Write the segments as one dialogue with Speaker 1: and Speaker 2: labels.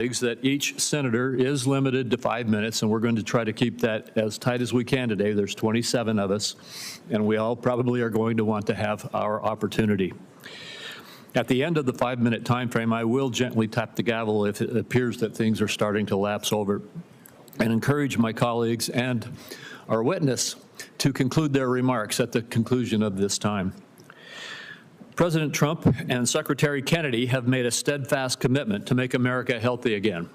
Speaker 1: that each senator is limited to 5 minutes, and we're going to try to keep that as tight as we can today. There's 27 of us, and we all probably are going to want to have our opportunity. At the end of the 5-minute time frame, I will gently tap the gavel if it appears that things are starting to lapse over, and encourage my colleagues and our witness to conclude their remarks at the conclusion of this time. President Trump and Secretary Kennedy have made a steadfast commitment to make America healthy again.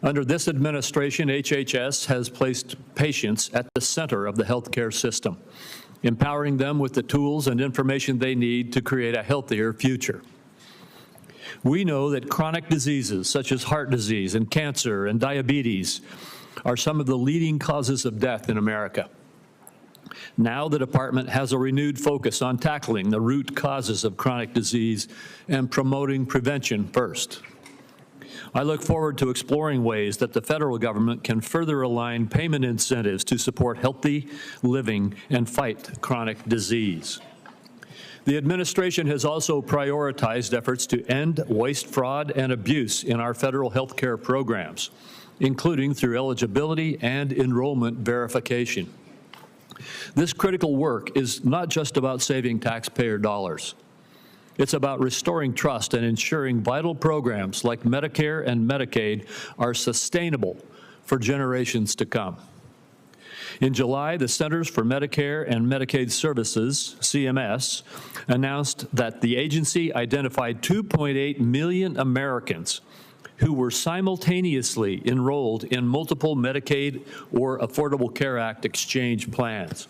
Speaker 1: Under this administration, HHS has placed patients at the center of the healthcare system, empowering them with the tools and information they need to create a healthier future. We know that chronic diseases such as heart disease and cancer and diabetes are some of the leading causes of death in America. Now the department has a renewed focus on tackling the root causes of chronic disease and promoting prevention first. I look forward to exploring ways that the federal government can further align payment incentives to support healthy living and fight chronic disease. The administration has also prioritized efforts to end waste, fraud, and abuse in our federal health care programs, including through eligibility and enrollment verification. This critical work is not just about saving taxpayer dollars. It's about restoring trust and ensuring vital programs like Medicare and Medicaid are sustainable for generations to come. In July, the Centers for Medicare and Medicaid Services, CMS, announced that the agency identified 2.8 million Americans who were simultaneously enrolled in multiple Medicaid or Affordable Care Act exchange plans.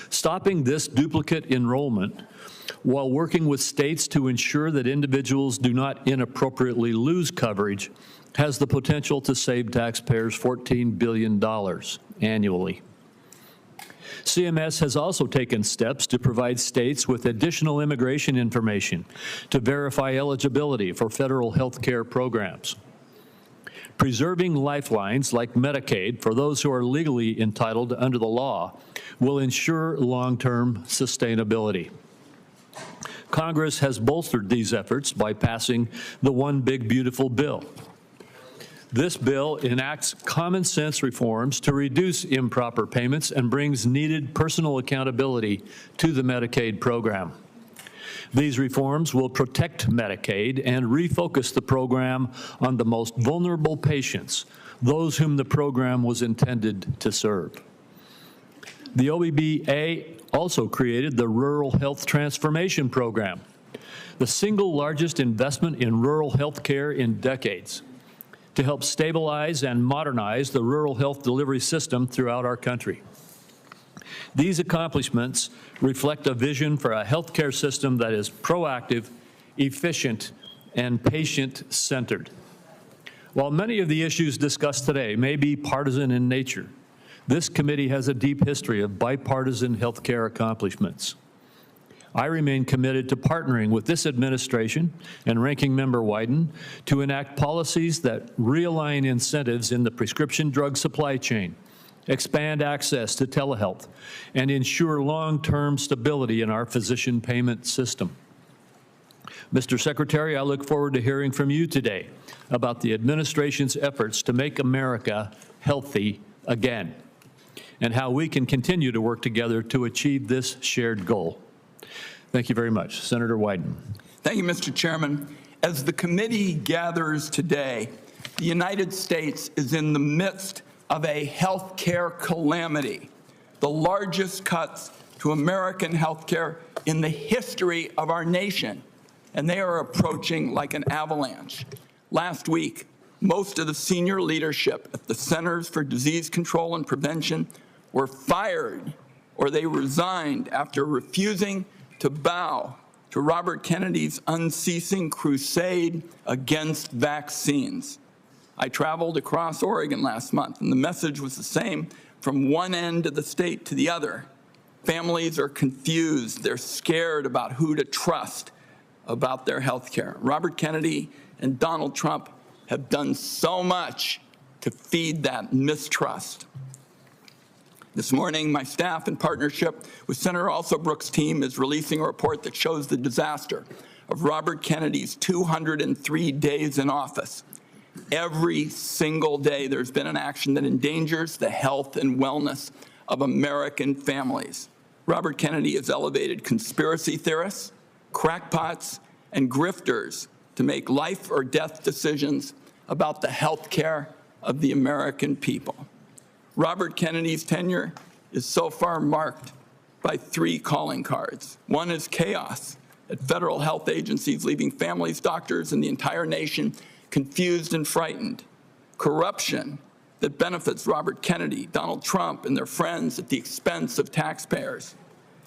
Speaker 1: Stopping this duplicate enrollment while working with states to ensure that individuals do not inappropriately lose coverage has the potential to save taxpayers $14 billion annually. CMS has also taken steps to provide states with additional immigration information to verify eligibility for federal health care programs. Preserving lifelines like Medicaid for those who are legally entitled under the law will ensure long-term sustainability. Congress has bolstered these efforts by passing the One Big Beautiful Bill. This bill enacts common sense reforms to reduce improper payments and brings needed personal accountability to the Medicaid program. These reforms will protect Medicaid and refocus the program on the most vulnerable patients, those whom the program was intended to serve. The OBBA also created the Rural Health Transformation Program, the single largest investment in rural health care in decades, to help stabilize and modernize the rural health delivery system throughout our country. These accomplishments reflect a vision for a healthcare system that is proactive, efficient, and patient-centered. While many of the issues discussed today may be partisan in nature, this committee has a deep history of bipartisan healthcare accomplishments. I remain committed to partnering with this administration and Ranking Member Wyden to enact policies that realign incentives in the prescription drug supply chain, expand access to telehealth, and ensure long-term stability in our physician payment system. Mr. Secretary, I look forward to hearing from you today about the administration's efforts to make America healthy again, and how we can continue to work together to achieve this shared goal. Thank you very much. Senator Wyden.
Speaker 2: Thank you, Mr. Chairman. As the committee gathers today, the United States is in the midst of a health care calamity, the largest cuts to American health care in the history of our nation, and they are approaching like an avalanche. Last week, most of the senior leadership at the Centers for Disease Control and Prevention were fired or they resigned after refusing to bow to Robert Kennedy's unceasing crusade against vaccines. I traveled across Oregon last month, and the message was the same from one end of the state to the other. Families are confused. They're scared about who to trust about their health care. Robert Kennedy and Donald Trump have done so much to feed that mistrust. This morning, my staff, in partnership with Senator Alsobrooks' team, is releasing a report that shows the disaster of Robert Kennedy's 203 days in office. Every single day, there's been an action that endangers the health and wellness of American families. Robert Kennedy has elevated conspiracy theorists, crackpots, and grifters to make life or death decisions about the health care of the American people. Robert Kennedy's tenure is so far marked by 3 calling cards. One is chaos at federal health agencies, leaving families, doctors, and the entire nation confused and frightened. Corruption that benefits Robert Kennedy, Donald Trump, and their friends at the expense of taxpayers.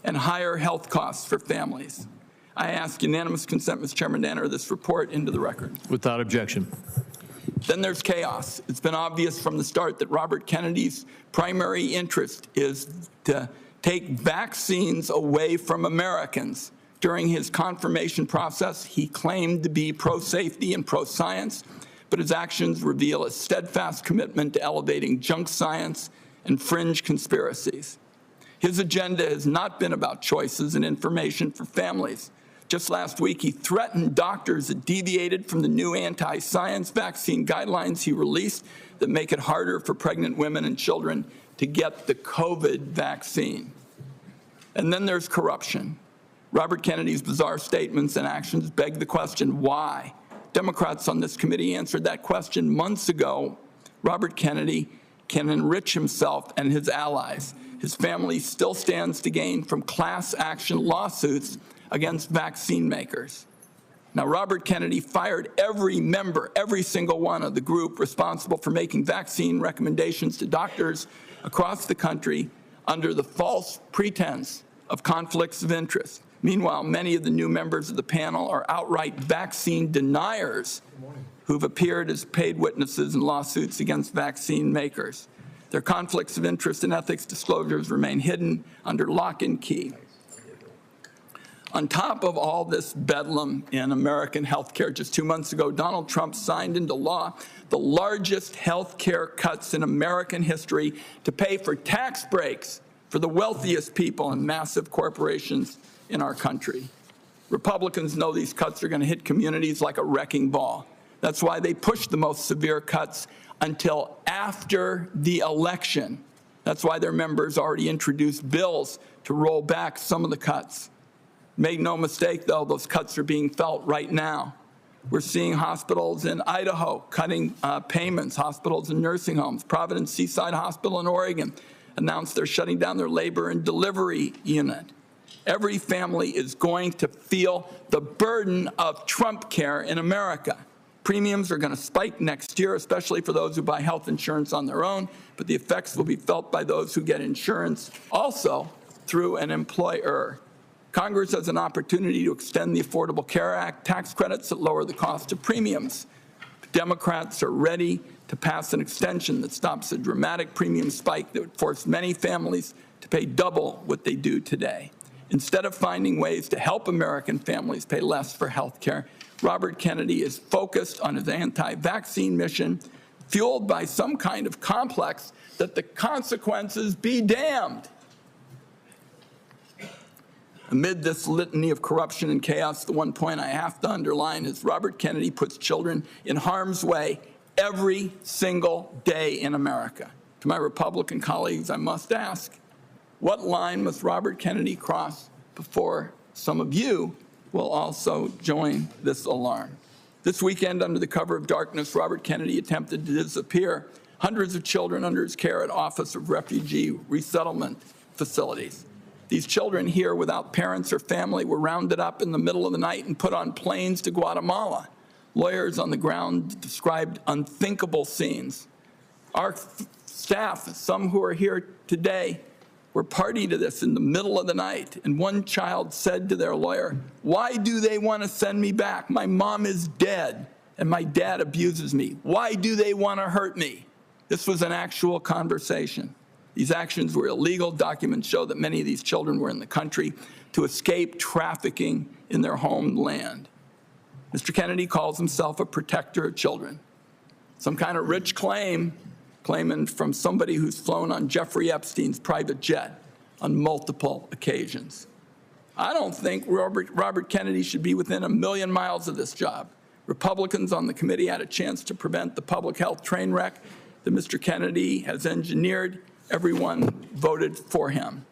Speaker 2: And higher health costs for families. I ask unanimous consent, Mr. Chairman, to enter this report into the record.
Speaker 1: Without objection.
Speaker 2: Then there's chaos. It's been obvious from the start that Robert Kennedy's primary interest is to take vaccines away from Americans. During his confirmation process, he claimed to be pro-safety and pro-science, but his actions reveal a steadfast commitment to elevating junk science and fringe conspiracies. His agenda has not been about choices and information for families. Just last week, he threatened doctors that deviated from the new anti-science vaccine guidelines he released that make it harder for pregnant women and children to get the COVID vaccine. And then there's corruption. Robert Kennedy's bizarre statements and actions beg the question, why? Democrats on this committee answered that question months ago. Robert Kennedy can enrich himself and his allies. His family still stands to gain from class action lawsuits against vaccine makers. Now, Robert Kennedy fired every member, every single one of the group responsible for making vaccine recommendations to doctors across the country under the false pretense of conflicts of interest. Meanwhile, many of the new members of the panel are outright vaccine deniers who've appeared as paid witnesses in lawsuits against vaccine makers. Their conflicts of interest and ethics disclosures remain hidden under lock and key. On top of all this bedlam in American health care, just 2 months ago, Donald Trump signed into law the largest health care cuts in American history to pay for tax breaks for the wealthiest people and massive corporations in our country. Republicans know these cuts are going to hit communities like a wrecking ball. That's why they pushed the most severe cuts until after the election. That's why their members already introduced bills to roll back some of the cuts. Make no mistake, though, those cuts are being felt right now. We're seeing hospitals in Idaho cutting payments, hospitals and nursing homes. Providence Seaside Hospital in Oregon announced they're shutting down their labor and delivery unit. Every family is going to feel the burden of Trump care in America. Premiums are going to spike next year, especially for those who buy health insurance on their own, but the effects will be felt by those who get insurance also through an employer. Congress has an opportunity to extend the Affordable Care Act tax credits that lower the cost of premiums. Democrats are ready to pass an extension that stops a dramatic premium spike that would force many families to pay double what they do today. Instead of finding ways to help American families pay less for health care, Robert Kennedy is focused on his anti-vaccine mission, fueled by some kind of complex that the consequences be damned. Amid this litany of corruption and chaos, the one point I have to underline is Robert Kennedy puts children in harm's way every single day in America. To my Republican colleagues, I must ask, what line must Robert Kennedy cross before some of you will also join this alarm? This weekend, under the cover of darkness, Robert Kennedy attempted to disappear hundreds of children under his care at Office of Refugee Resettlement facilities. These children here without parents or family were rounded up in the middle of the night and put on planes to Guatemala. Lawyers on the ground described unthinkable scenes. Our staff, some who are here today, were party to this in the middle of the night, and one child said to their lawyer, "Why do they want to send me back? My mom is dead, and my dad abuses me. Why do they want to hurt me?" This was an actual conversation. These actions were illegal. Documents show that many of these children were in the country to escape trafficking in their homeland. Mr. Kennedy calls himself a protector of children. Some kind of rich claiming from somebody who's flown on Jeffrey Epstein's private jet on multiple occasions. I don't think Robert Kennedy should be within 1 million miles of this job. Republicans on the committee had a chance to prevent the public health train wreck that Mr. Kennedy has engineered. Everyone voted for him.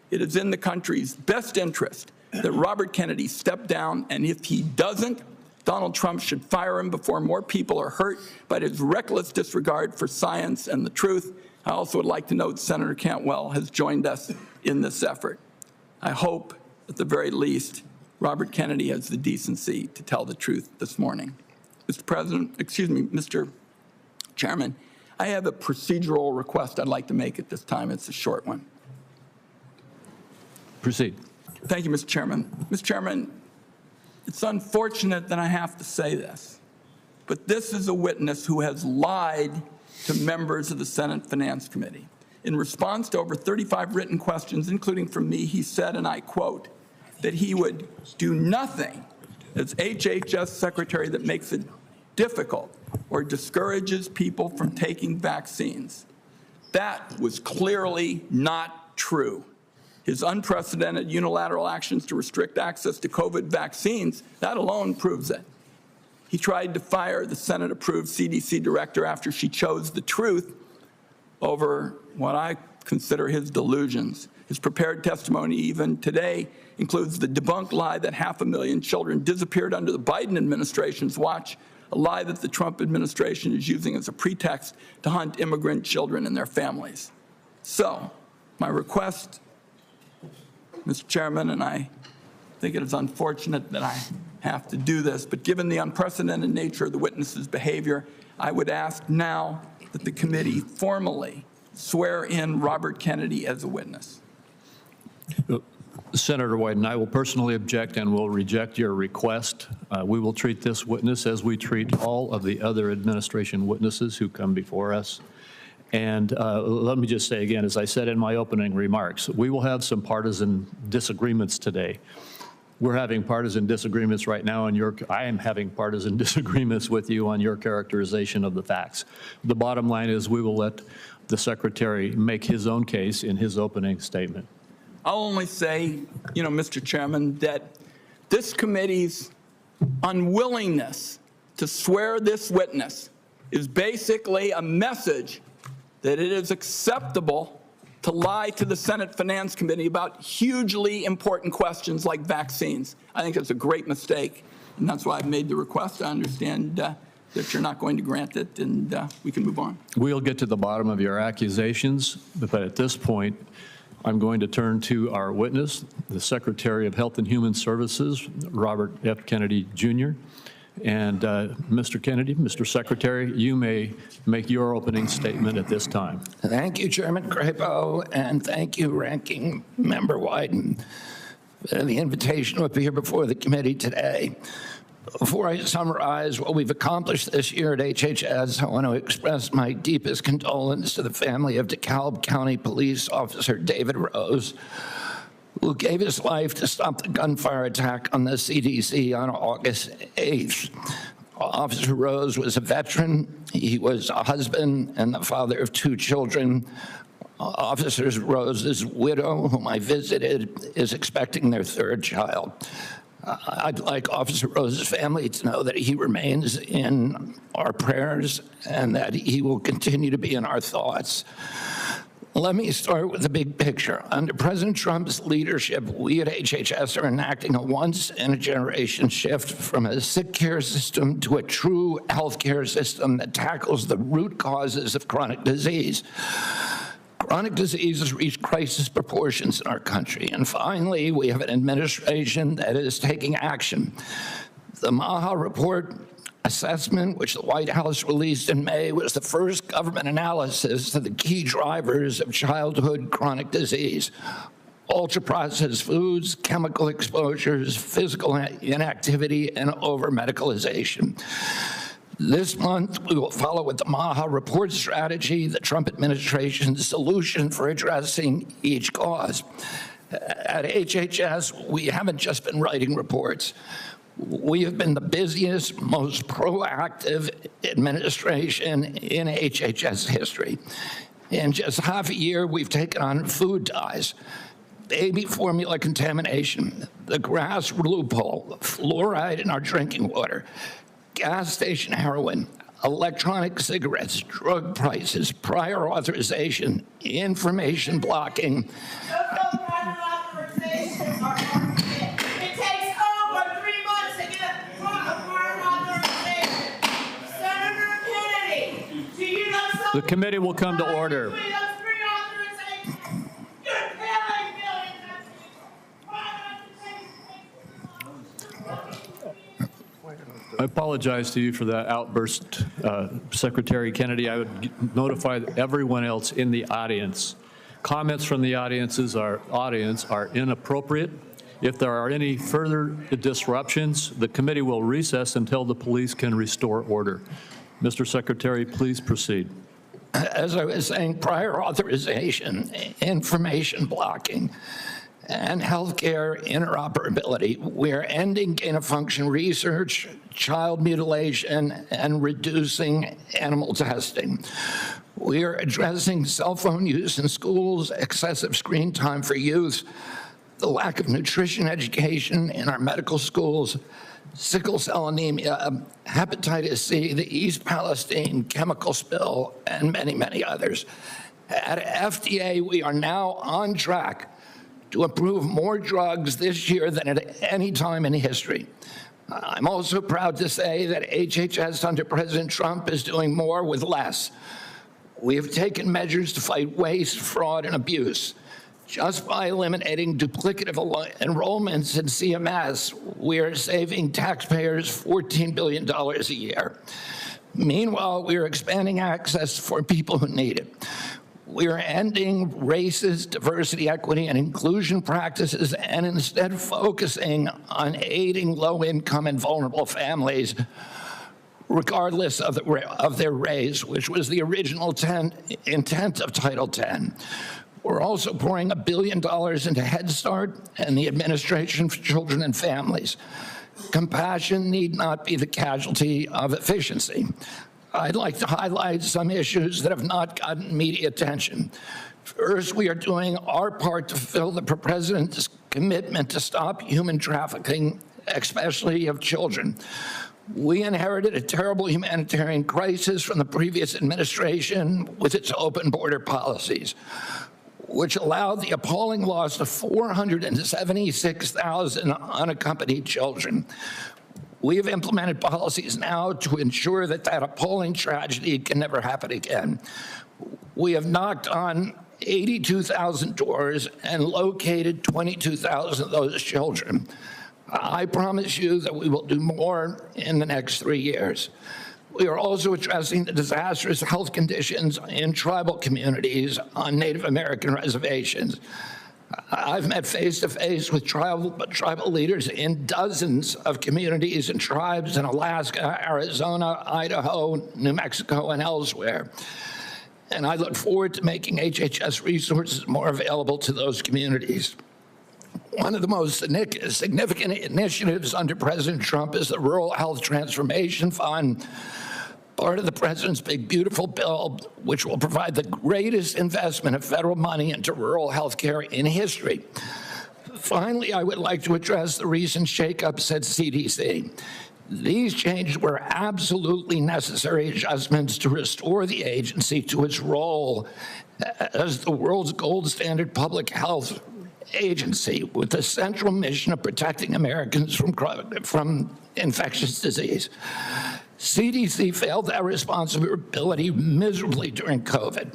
Speaker 2: It is in the country's best interest that Robert Kennedy step down, and if he doesn't, Donald Trump should fire him before more people are hurt by his reckless disregard for science and the truth. I also would like to note Senator Cantwell has joined us in this effort. I hope, at the very least, Robert Kennedy has the decency to tell the truth this morning. Mr. Chairman, I have a procedural request I'd like to make at this time. It's a short one.
Speaker 1: Proceed.
Speaker 2: Thank you, Mr. Chairman. Mr. Chairman, it's unfortunate that I have to say this, but this is a witness who has lied to members of the Senate Finance Committee. In response to over 35 written questions, including from me, he said, and I quote, that he would do nothing as HHS secretary that makes it difficult or discourages people from taking vaccines. That was clearly not true. His unprecedented unilateral actions to restrict access to COVID vaccines, that alone proves it. He tried to fire the Senate-approved CDC director after she chose the truth over what I consider his delusions. His prepared testimony even today includes the debunked lie that 500,000 children disappeared under the Biden administration's watch, a lie that the Trump administration is using as a pretext to hunt immigrant children and their families. So, my request, Mr. Chairman, and I think it is unfortunate that I have to do this, but given the unprecedented nature of the witness's behavior, I would ask now that the committee formally swear in Robert Kennedy as a witness.
Speaker 1: Senator White and I will personally object and will reject your request. We will treat this witness as we treat all of the other administration witnesses who come before us. And let me just say again, as I said in my opening remarks, we will have some partisan disagreements today. We're having partisan disagreements right now, and I am having partisan disagreements with you on your characterization of the facts. The bottom line is we will let the Secretary make his own case in his opening statement.
Speaker 2: I'll only say, Mr. Chairman, that this committee's unwillingness to swear this witness is basically a message that it is acceptable to lie to the Senate Finance Committee about hugely important questions like vaccines. I think that's a great mistake, and that's why I've made the request. I understand that you're not going to grant it, and we can move on.
Speaker 1: We'll get to the bottom of your accusations, but at this point, I'm going to turn to our witness, the Secretary of Health and Human Services, Robert F. Kennedy, Jr. And Mr. Kennedy, Mr. Secretary, you may make your opening statement at this time.
Speaker 3: Thank you, Chairman Crapo, and thank you, Ranking Member Wyden, for the invitation to appear before the committee today. Before I summarize what we've accomplished this year at HHS, I want to express my deepest condolence to the family of DeKalb County Police Officer David Rose, who gave his life to stop the gunfire attack on the CDC on August 8th. Officer Rose was a veteran. He was a husband and the father of 2 children. Officer Rose's widow, whom I visited, is expecting their 3rd child. I'd like Officer Rose's family to know that he remains in our prayers and that he will continue to be in our thoughts. Let me start with the big picture. Under President Trump's leadership, we at HHS are enacting a once-in-a-generation shift from a sick care system to a true health care system that tackles the root causes of chronic disease. Chronic disease has reached crisis proportions in our country. And finally, we have an administration that is taking action. The MAHA report assessment, which the White House released in May, was the first government analysis of the key drivers of childhood chronic disease: ultra-processed foods, chemical exposures, physical inactivity, and over-medicalization. This month, we will follow with the MAHA report strategy, the Trump administration's solution for addressing each cause. At HHS, we haven't just been writing reports. We have been the busiest, most proactive administration in HHS history. In just half a year, we've taken on food dyes, baby formula contamination, the grass loophole, fluoride in our drinking water, gas station heroin, electronic cigarettes, drug prices, prior authorization, information blocking.
Speaker 4: Those prior authorizations are bullshit. It takes over 3 months to get a prior authorization. Senator Kennedy, do you know something?
Speaker 1: The committee will come to order.
Speaker 4: Between those 3 authorizations, you're killing millions of people. Prior authorizations.
Speaker 1: I apologize to you for that outburst, Secretary Kennedy. I would notify everyone else in the audience. Comments from the audience are inappropriate. If there are any further disruptions, the committee will recess until the police can restore order. Mr. Secretary, please proceed.
Speaker 3: As I was saying, prior authorization, information blocking, and healthcare interoperability. We are ending gain-of-function research, child mutilation, and reducing animal testing. We are addressing cell phone use in schools, excessive screen time for youth, the lack of nutrition education in our medical schools, sickle cell anemia, hepatitis C, the East Palestine chemical spill, and many, many others. At FDA, we are now on track to approve more drugs this year than at any time in history. I'm also proud to say that HHS under President Trump is doing more with less. We have taken measures to fight waste, fraud, and abuse. Just by eliminating duplicative enrollments in CMS, we are saving taxpayers $14 billion a year. Meanwhile, we are expanding access for people who need it. We are ending racist diversity, equity, and inclusion practices and instead focusing on aiding low-income and vulnerable families, regardless of their race, which was the original intent of Title X. We're also pouring $1 billion into Head Start and the Administration for Children and Families. Compassion need not be the casualty of efficiency. I'd like to highlight some issues that have not gotten media attention. First, we are doing our part to fulfill the President's commitment to stop human trafficking, especially of children. We inherited a terrible humanitarian crisis from the previous administration with its open border policies, which allowed the appalling loss of 476,000 unaccompanied children. We have implemented policies now to ensure that that appalling tragedy can never happen again. We have knocked on 82,000 doors and located 22,000 of those children. I promise you that we will do more in the next 3 years. We are also addressing the disastrous health conditions in tribal communities on Native American reservations. I've met face-to-face with tribal leaders in dozens of communities and tribes in Alaska, Arizona, Idaho, New Mexico, and elsewhere. And I look forward to making HHS resources more available to those communities. One of the most significant initiatives under President Trump is the Rural Health Transformation Fund, part of the President's Big Beautiful Bill, which will provide the greatest investment of federal money into rural health care in history. Finally, I would like to address the recent shakeups at CDC. These changes were absolutely necessary adjustments to restore the agency to its role as the world's gold standard public health agency with the central mission of protecting Americans from infectious disease. CDC failed that responsibility miserably during COVID,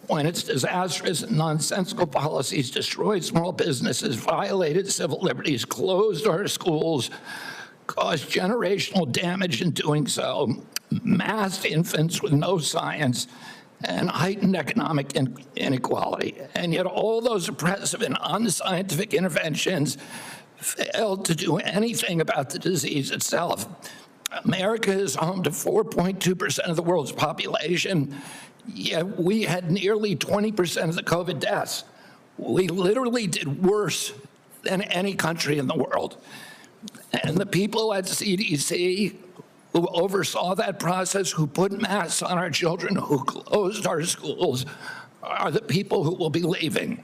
Speaker 3: when its disastrous and nonsensical policies destroyed small businesses, violated civil liberties, closed our schools, caused generational damage in doing so, massed infants with no science, and heightened economic inequality. And yet all those oppressive and unscientific interventions failed to do anything about the disease itself. America is home to 4.2% of the world's population, yet we had nearly 20% of the COVID deaths. We literally did worse than any country in the world. And the people at CDC who oversaw that process, who put masks on our children, who closed our schools, are the people who will be leaving.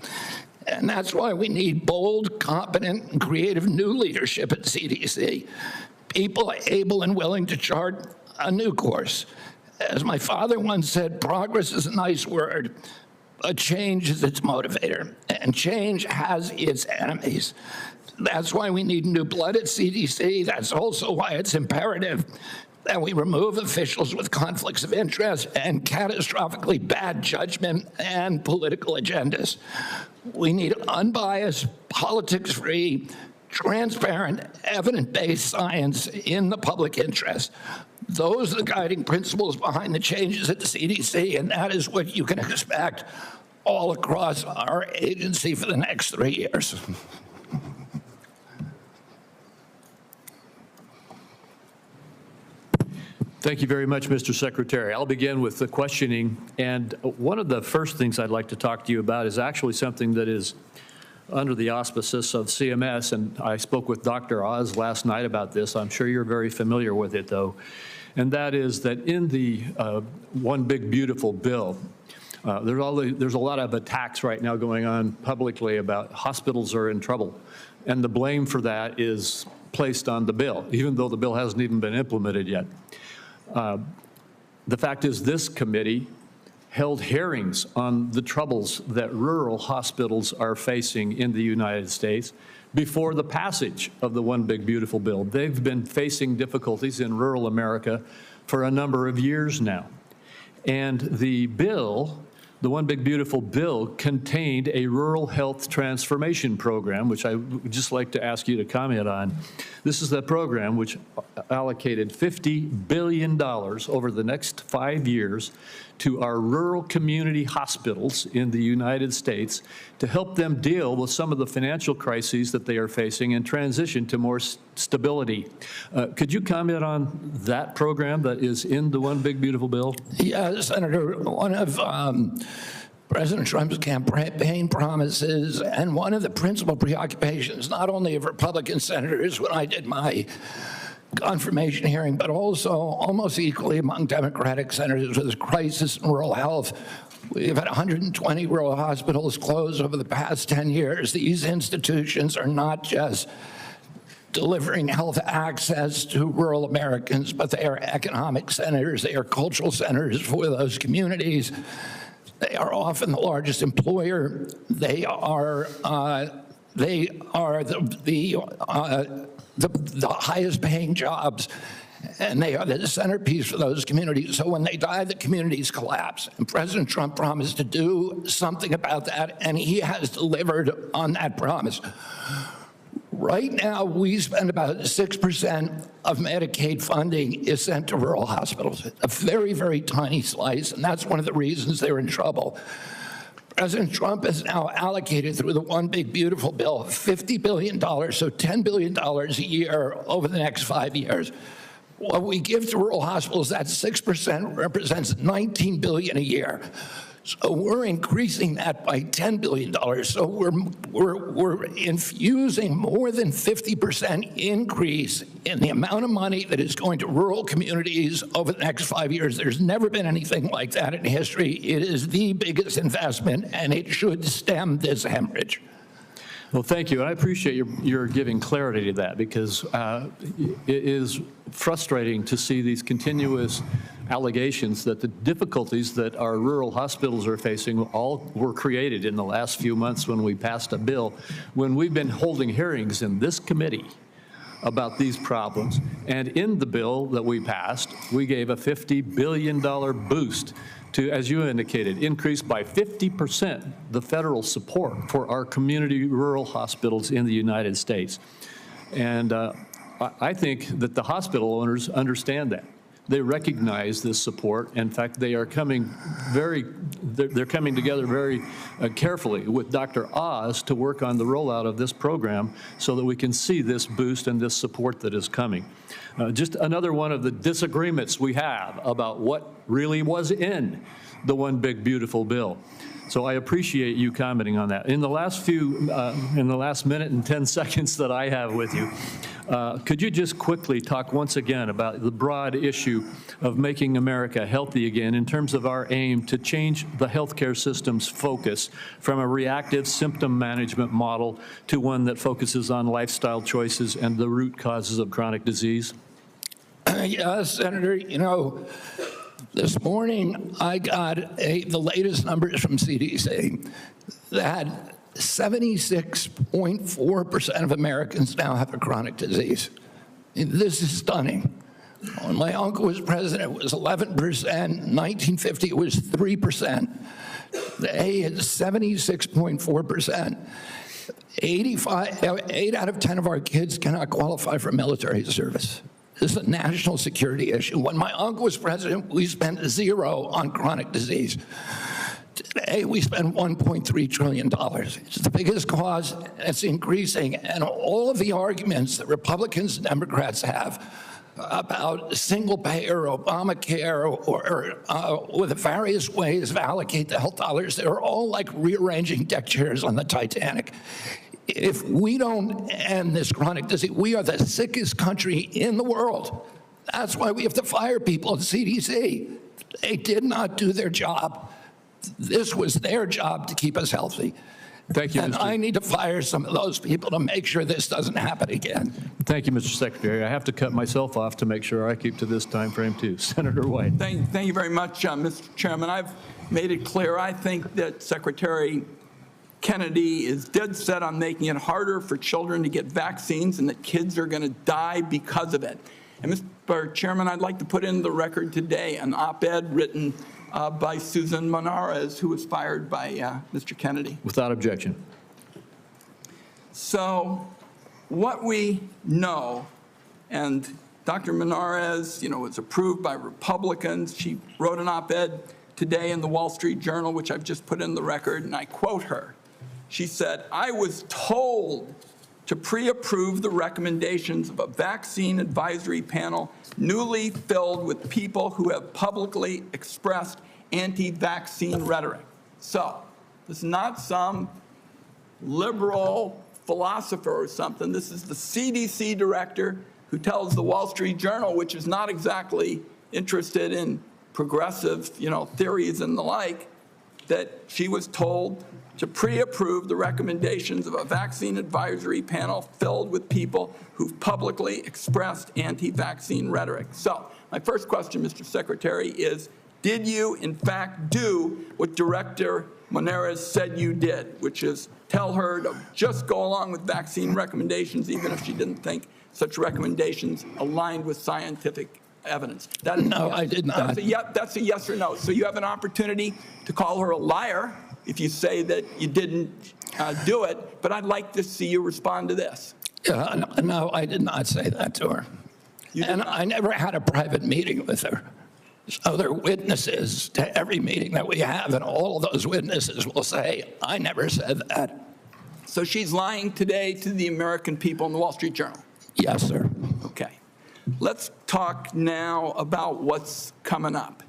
Speaker 3: And that's why we need bold, competent, and creative new leadership at CDC. people able and willing to chart a new course. As my father once said, progress is a nice word, but change is its motivator, and change has its enemies. That's why we need new blood at CDC. That's also why it's imperative that we remove officials with conflicts of interest and catastrophically bad judgment and political agendas. We need unbiased, politics-free, transparent, evidence-based science in the public interest. Those are the guiding principles behind the changes at the CDC, and that is what you can expect all across our agency for the next 3 years.
Speaker 1: Thank you very much, Mr. Secretary. I'll begin with the questioning. And one of the first things I'd like to talk to you about is actually something that is under the auspices of CMS. And I spoke with Dr. Oz last night about this. I'm sure you're very familiar with it, though. And that is that in the One Big Beautiful Bill, there's a lot of attacks right now going on publicly about hospitals are in trouble. And the blame for that is placed on the bill, even though the bill hasn't even been implemented yet. The fact is, this committee held hearings on the troubles that rural hospitals are facing in the United States before the passage of the One Big Beautiful Bill. They've been facing difficulties in rural America for a number of years now. And the bill, the One Big Beautiful Bill, contained a rural health transformation program, which I would just like to ask you to comment on. This is the program which allocated $50 billion over the next 5 years to our rural community hospitals in the United States to help them deal with some of the financial crises that they are facing and transition to more stability. Could you comment on that program that is in the One Big Beautiful Bill?
Speaker 3: Yeah, Senator, one of President Trump's campaign promises and one of the principal preoccupations, not only of Republican senators when I did my confirmation hearing, but also almost equally among Democratic senators, with the crisis in rural health. We've had 120 rural hospitals close over the past 10 years. These institutions are not just delivering health access to rural Americans, but they are economic centers, they are cultural centers for those communities. They are often the largest employer. They are the highest paying jobs, and they are the centerpiece for those communities. So when they die, the communities collapse. And President Trump promised to do something about that, and he has delivered on that promise. Right now, we spend about 6% of Medicaid funding is sent to rural hospitals, a very, very tiny slice, and that's one of the reasons they're in trouble. President Trump has now allocated through the One Big Beautiful Bill $50 billion, so $10 billion a year over the next 5 years. What we give to rural hospitals, that 6% represents $19 billion a year. So we're increasing that by $10 billion. So we're infusing more than 50% increase in the amount of money that is going to rural communities over the next 5 years. There's never been anything like that in history. It is the biggest investment, and it should stem this hemorrhage.
Speaker 1: Well, thank you. I appreciate your giving clarity to that, because it is frustrating to see these continuous allegations that the difficulties that our rural hospitals are facing all were created in the last few months when we passed a bill, when we've been holding hearings in this committee about these problems. And in the bill that we passed, we gave a $50 billion boost to, as you indicated, increase by 50% the federal support for our community rural hospitals in the United States. And I think that the hospital owners understand that. They recognize this support. In fact, they are coming they're coming together very carefully with Dr. Oz to work on the rollout of this program so that we can see this boost and this support that is coming. Just another one of the disagreements we have about what really was in the One Big Beautiful Bill. So I appreciate you commenting on that. In the last minute and 10 seconds that I have with you, Could you just quickly talk once again about the broad issue of making America healthy again in terms of our aim to change the healthcare system's focus from a reactive symptom management model to one that focuses on lifestyle choices and the root causes of chronic disease?
Speaker 3: Yes, Senator, you know, this morning I got the latest numbers from CDC that 76.4% of Americans now have a chronic disease. This is stunning. When my uncle was president, it was 11%. 1950, it was 3%. Today, it's 76.4%. 8 out of 10 of our kids cannot qualify for military service. This is a national security issue. When my uncle was president, we spent $0 on chronic disease. Today, we spend $1.3 trillion. It's the biggest cause, and it's increasing. And all of the arguments that Republicans and Democrats have about single-payer, Obamacare, or with the various ways to allocate the health dollars, they're all like rearranging deck chairs on the Titanic. If we don't end this chronic disease, we are the sickest country in the world. That's why we have to fire people at CDC. They did not do their job. This was their job to keep us healthy.
Speaker 1: Thank you,
Speaker 3: and I need to fire some of those people to make sure this doesn't happen again.
Speaker 1: Thank you, Mr. Secretary. I have to cut myself off to make sure I keep to this time frame, too. Senator White.
Speaker 2: Thank you very much, Mr. Chairman. I've made it clear. I think that Secretary Kennedy is dead set on making it harder for children to get vaccines and that kids are going to die because of it. And Mr. Chairman, I'd like to put in the record today an op-ed written by Susan Monarez, who was fired by Mr. Kennedy.
Speaker 1: Without objection.
Speaker 2: So what we know, and Dr. Monarez, was approved by Republicans. She wrote an op-ed today in the Wall Street Journal, which I've just put in the record, and I quote her. She said, "I was told to pre-approve the recommendations of a vaccine advisory panel newly filled with people who have publicly expressed anti-vaccine rhetoric." So this is not some liberal philosopher or something. This is the CDC director who tells the Wall Street Journal, which is not exactly interested in progressive, theories and the like, that she was told to pre-approve the recommendations of a vaccine advisory panel filled with people who've publicly expressed anti-vaccine rhetoric. So my first question, Mr. Secretary, is did you, in fact, do what Director Monarez said you did, which is tell her to just go along with vaccine recommendations, even if she didn't think such recommendations aligned with scientific evidence? That is
Speaker 3: no, I did not.
Speaker 2: That's a yes or no. So you have an opportunity to call her a liar if you say that you didn't do it, but I'd like to see you respond to this.
Speaker 3: No, I did not say that to her. And I never had a private meeting with her. So there are witnesses to every meeting that we have, and all of those witnesses will say, I never said that.
Speaker 2: So she's lying today to the American people in the Wall Street Journal?
Speaker 3: Yes, sir.
Speaker 2: Okay. Let's talk now about what's coming up,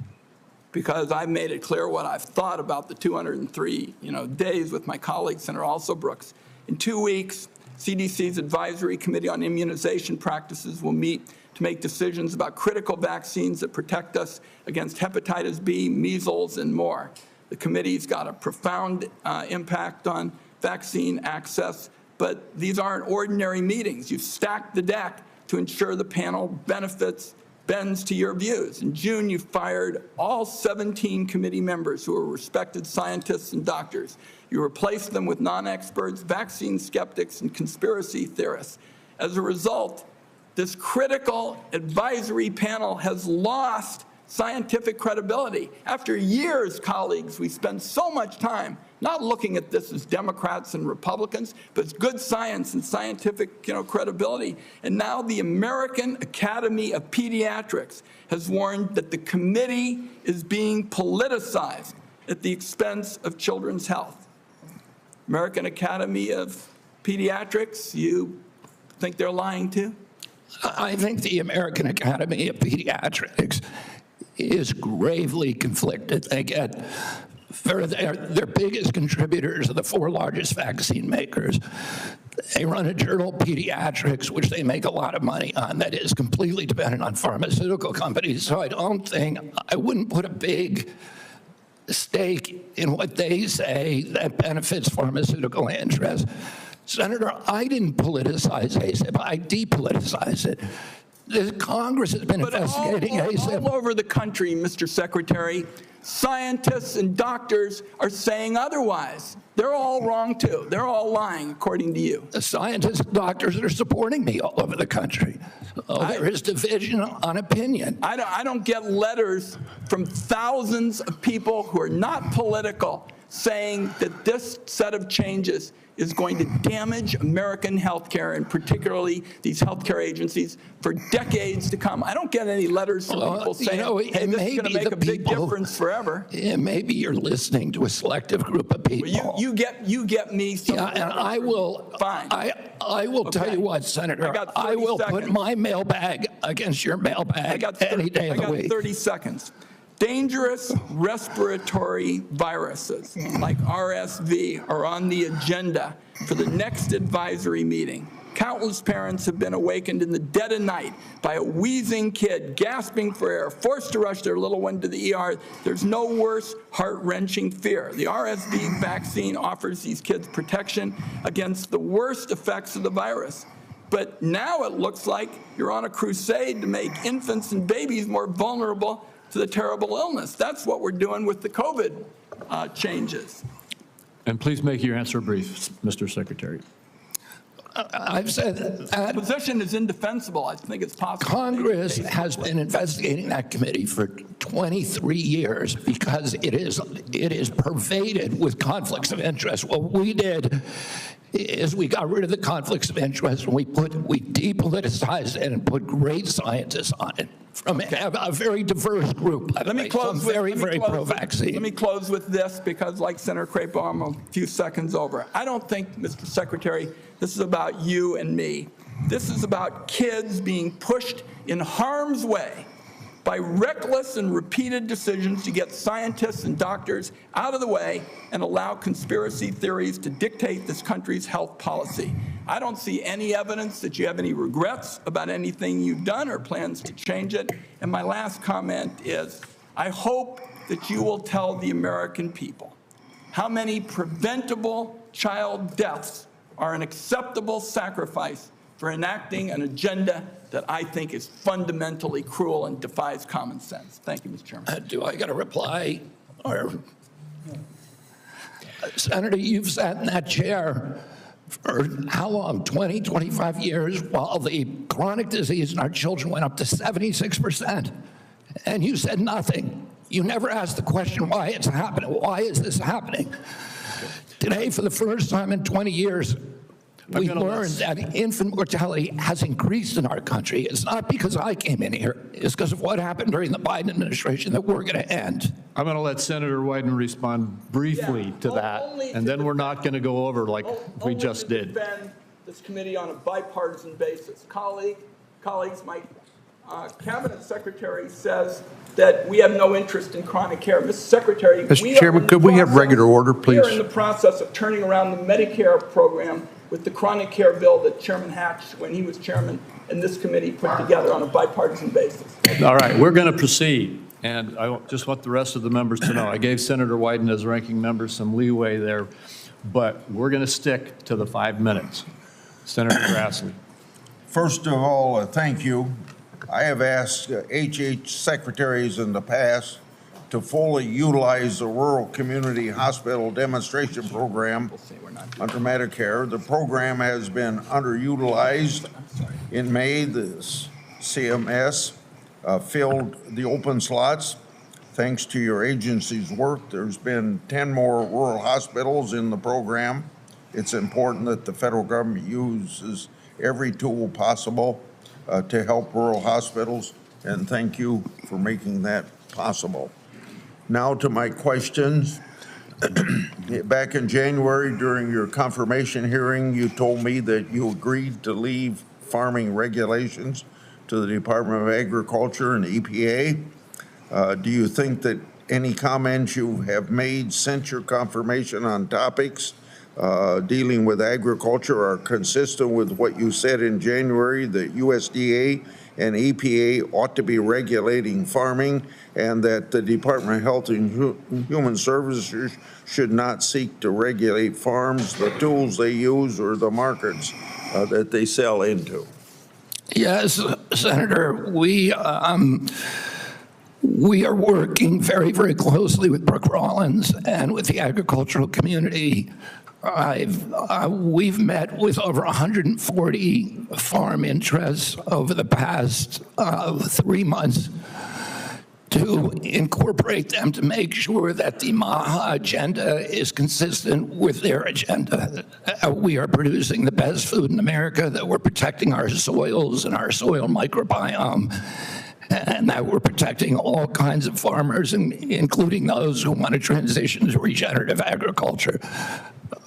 Speaker 2: because I've made it clear what I've thought about the 203 days with my colleague, Senator Also Brooks. In 2 weeks, CDC's Advisory Committee on Immunization Practices will meet to make decisions about critical vaccines that protect us against hepatitis B, measles, and more. The committee's got a profound impact on vaccine access, but these aren't ordinary meetings. You've stacked the deck to ensure the panel bends to your views. In June, you fired all 17 committee members who are respected scientists and doctors. You replaced them with non-experts, vaccine skeptics, and conspiracy theorists. As a result, this critical advisory panel has lost scientific credibility. After years, colleagues, we spend so much time not looking at this as Democrats and Republicans, but as good science and scientific credibility. And now the American Academy of Pediatrics has warned that the committee is being politicized at the expense of children's health. American Academy of Pediatrics, you think they're lying too?
Speaker 3: I think the American Academy of Pediatrics is gravely conflicted. They get Their biggest contributors are the 4 largest vaccine makers. They run a journal, Pediatrics, which they make a lot of money on, that is completely dependent on pharmaceutical companies. So I wouldn't put a big stake in what they say that benefits pharmaceutical interests. Senator, I didn't politicize ASAP. I depoliticized it. The Congress has been investigating ASAP.
Speaker 2: All over the country, Mr. Secretary, scientists and doctors are saying otherwise. They're all wrong, too. They're all lying, according to you.
Speaker 3: The scientists and doctors are supporting me all over the country. There is division on opinion.
Speaker 2: I don't get letters from thousands of people who are not political saying that this set of changes is going to damage American healthcare, and particularly these healthcare agencies, for decades to come. I don't get any letters from people saying, hey, this is going to make a big difference forever.
Speaker 3: Yeah, maybe you're listening to a selective group of people.
Speaker 2: Well, you get me.
Speaker 3: Yeah, and I will.
Speaker 2: Fine.
Speaker 3: I will tell you what, Senator. I will put my mailbag against your mailbag any day of the week.
Speaker 2: I got 30 seconds. Dangerous respiratory viruses like RSV are on the agenda for the next advisory meeting. Countless parents have been awakened in the dead of night by a wheezing kid gasping for air, forced to rush their little one to the ER. There's no worse heart-wrenching fear. The RSV vaccine offers these kids protection against the worst effects of the virus. But now it looks like you're on a crusade to make infants and babies more vulnerable to the terrible illness. That's what we're doing with the COVID changes.
Speaker 1: And please make your answer brief, Mr. Secretary.
Speaker 3: I've said that.
Speaker 2: The position is indefensible. I think it's possible.
Speaker 3: Congress has been investigating that committee for 23 years because it is pervaded with conflicts of interest. What we did is we got rid of the conflicts of interest and we depoliticized it and put great scientists on it from a very diverse group.
Speaker 2: Let me close with,
Speaker 3: very pro-vaccine.
Speaker 2: Let me close with this because, like Senator Crapo, I'm a few seconds over. I don't think, Mr. Secretary, this is about you and me. This is about kids being pushed in harm's way by reckless and repeated decisions to get scientists and doctors out of the way and allow conspiracy theories to dictate this country's health policy. I don't see any evidence that you have any regrets about anything you've done or plans to change it. And my last comment is, I hope that you will tell the American people how many preventable child deaths are an acceptable sacrifice for enacting an agenda that I think is fundamentally cruel and defies common sense. Thank you, Mr. Chairman.
Speaker 3: Do I got a reply? Or, Senator, you've sat in that chair for how long? 20, 25 years, while the chronic disease in our children went up to 76%. And you said nothing. You never asked the question why it's happening. Why is this happening? Today, for the first time in 20 years, we learned that infant mortality has increased in our country. It's not because I came in here. It's because of what happened during the Biden administration that we're going to end.
Speaker 1: I'm going to let Senator Wyden respond briefly to that, and then we're not going to go over like we just did.
Speaker 2: Defend this committee on a bipartisan basis. Colleagues, my cabinet secretary says that we have no interest in chronic care. Mr. Secretary,
Speaker 5: Mr. Chairman, could we have regular order, please?
Speaker 2: We are in the process of turning around the Medicare program with the chronic care bill that Chairman Hatch, when he was chairman, and this committee put together on a bipartisan basis.
Speaker 1: All right, we're going to proceed. And I just want the rest of the members to know, I gave Senator Wyden as ranking member some leeway there, but we're going to stick to the 5 minutes. Senator Grassley.
Speaker 5: First of all, thank you. I have asked HH secretaries in the past to fully utilize the Rural Community Hospital Demonstration Program under Medicare. The program has been underutilized. In May, the CMS filled the open slots. Thanks to your agency's work, there's been 10 more rural hospitals in the program. It's important that the federal government uses every tool possible to help rural hospitals, and thank you for making that possible. Now to my questions. Back in January, during your confirmation hearing, you told me that you agreed to leave farming regulations to the Department of Agriculture and EPA. Do you think that any comments you have made since your confirmation on topics dealing with agriculture are consistent with what you said in January, that USDA and EPA ought to be regulating farming, and that the Department of Health and Human Services should not seek to regulate farms, the tools they use, or the markets that they sell into.
Speaker 3: Yes, Senator, we are working very, very closely with Brooke Rollins and with the agricultural community. We've met with over 140 farm interests over the past 3 months to incorporate them to make sure that the MAHA agenda is consistent with their agenda. We are producing the best food in America, that we're protecting our soils and our soil microbiome, and that we're protecting all kinds of farmers, including those who want to transition to regenerative agriculture.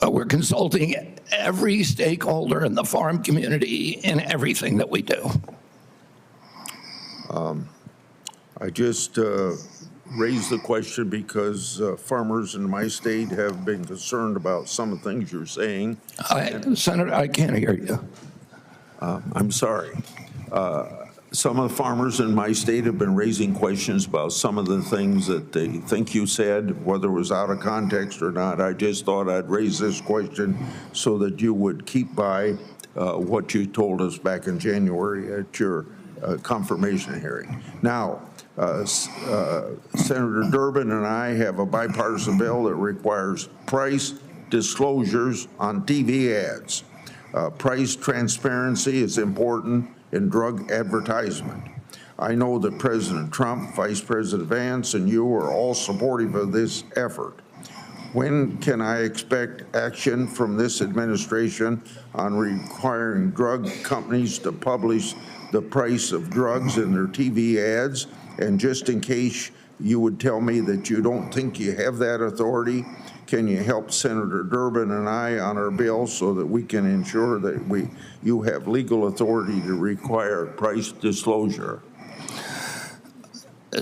Speaker 3: We're consulting every stakeholder in the farm community in everything that we do.
Speaker 5: I just raised the question because farmers in my state have been concerned about some of the things you're saying.
Speaker 3: Senator, I can't hear you.
Speaker 5: I'm sorry. Some of the farmers in my state have been raising questions about some of the things that they think you said, whether it was out of context or not. I just thought I'd raise this question so that you would keep by what you told us back in January at your confirmation hearing. Now, Senator Durbin and I have a bipartisan bill that requires price disclosures on TV ads. Price transparency is important in drug advertisement. I know that President Trump, Vice President Vance, and you are all supportive of this effort. When can I expect action from this administration on requiring drug companies to publish the price of drugs in their TV ads? And just in case you would tell me that you don't think you have that authority, can you help Senator Durbin and I on our bill so that we can ensure that you have legal authority to require price disclosure?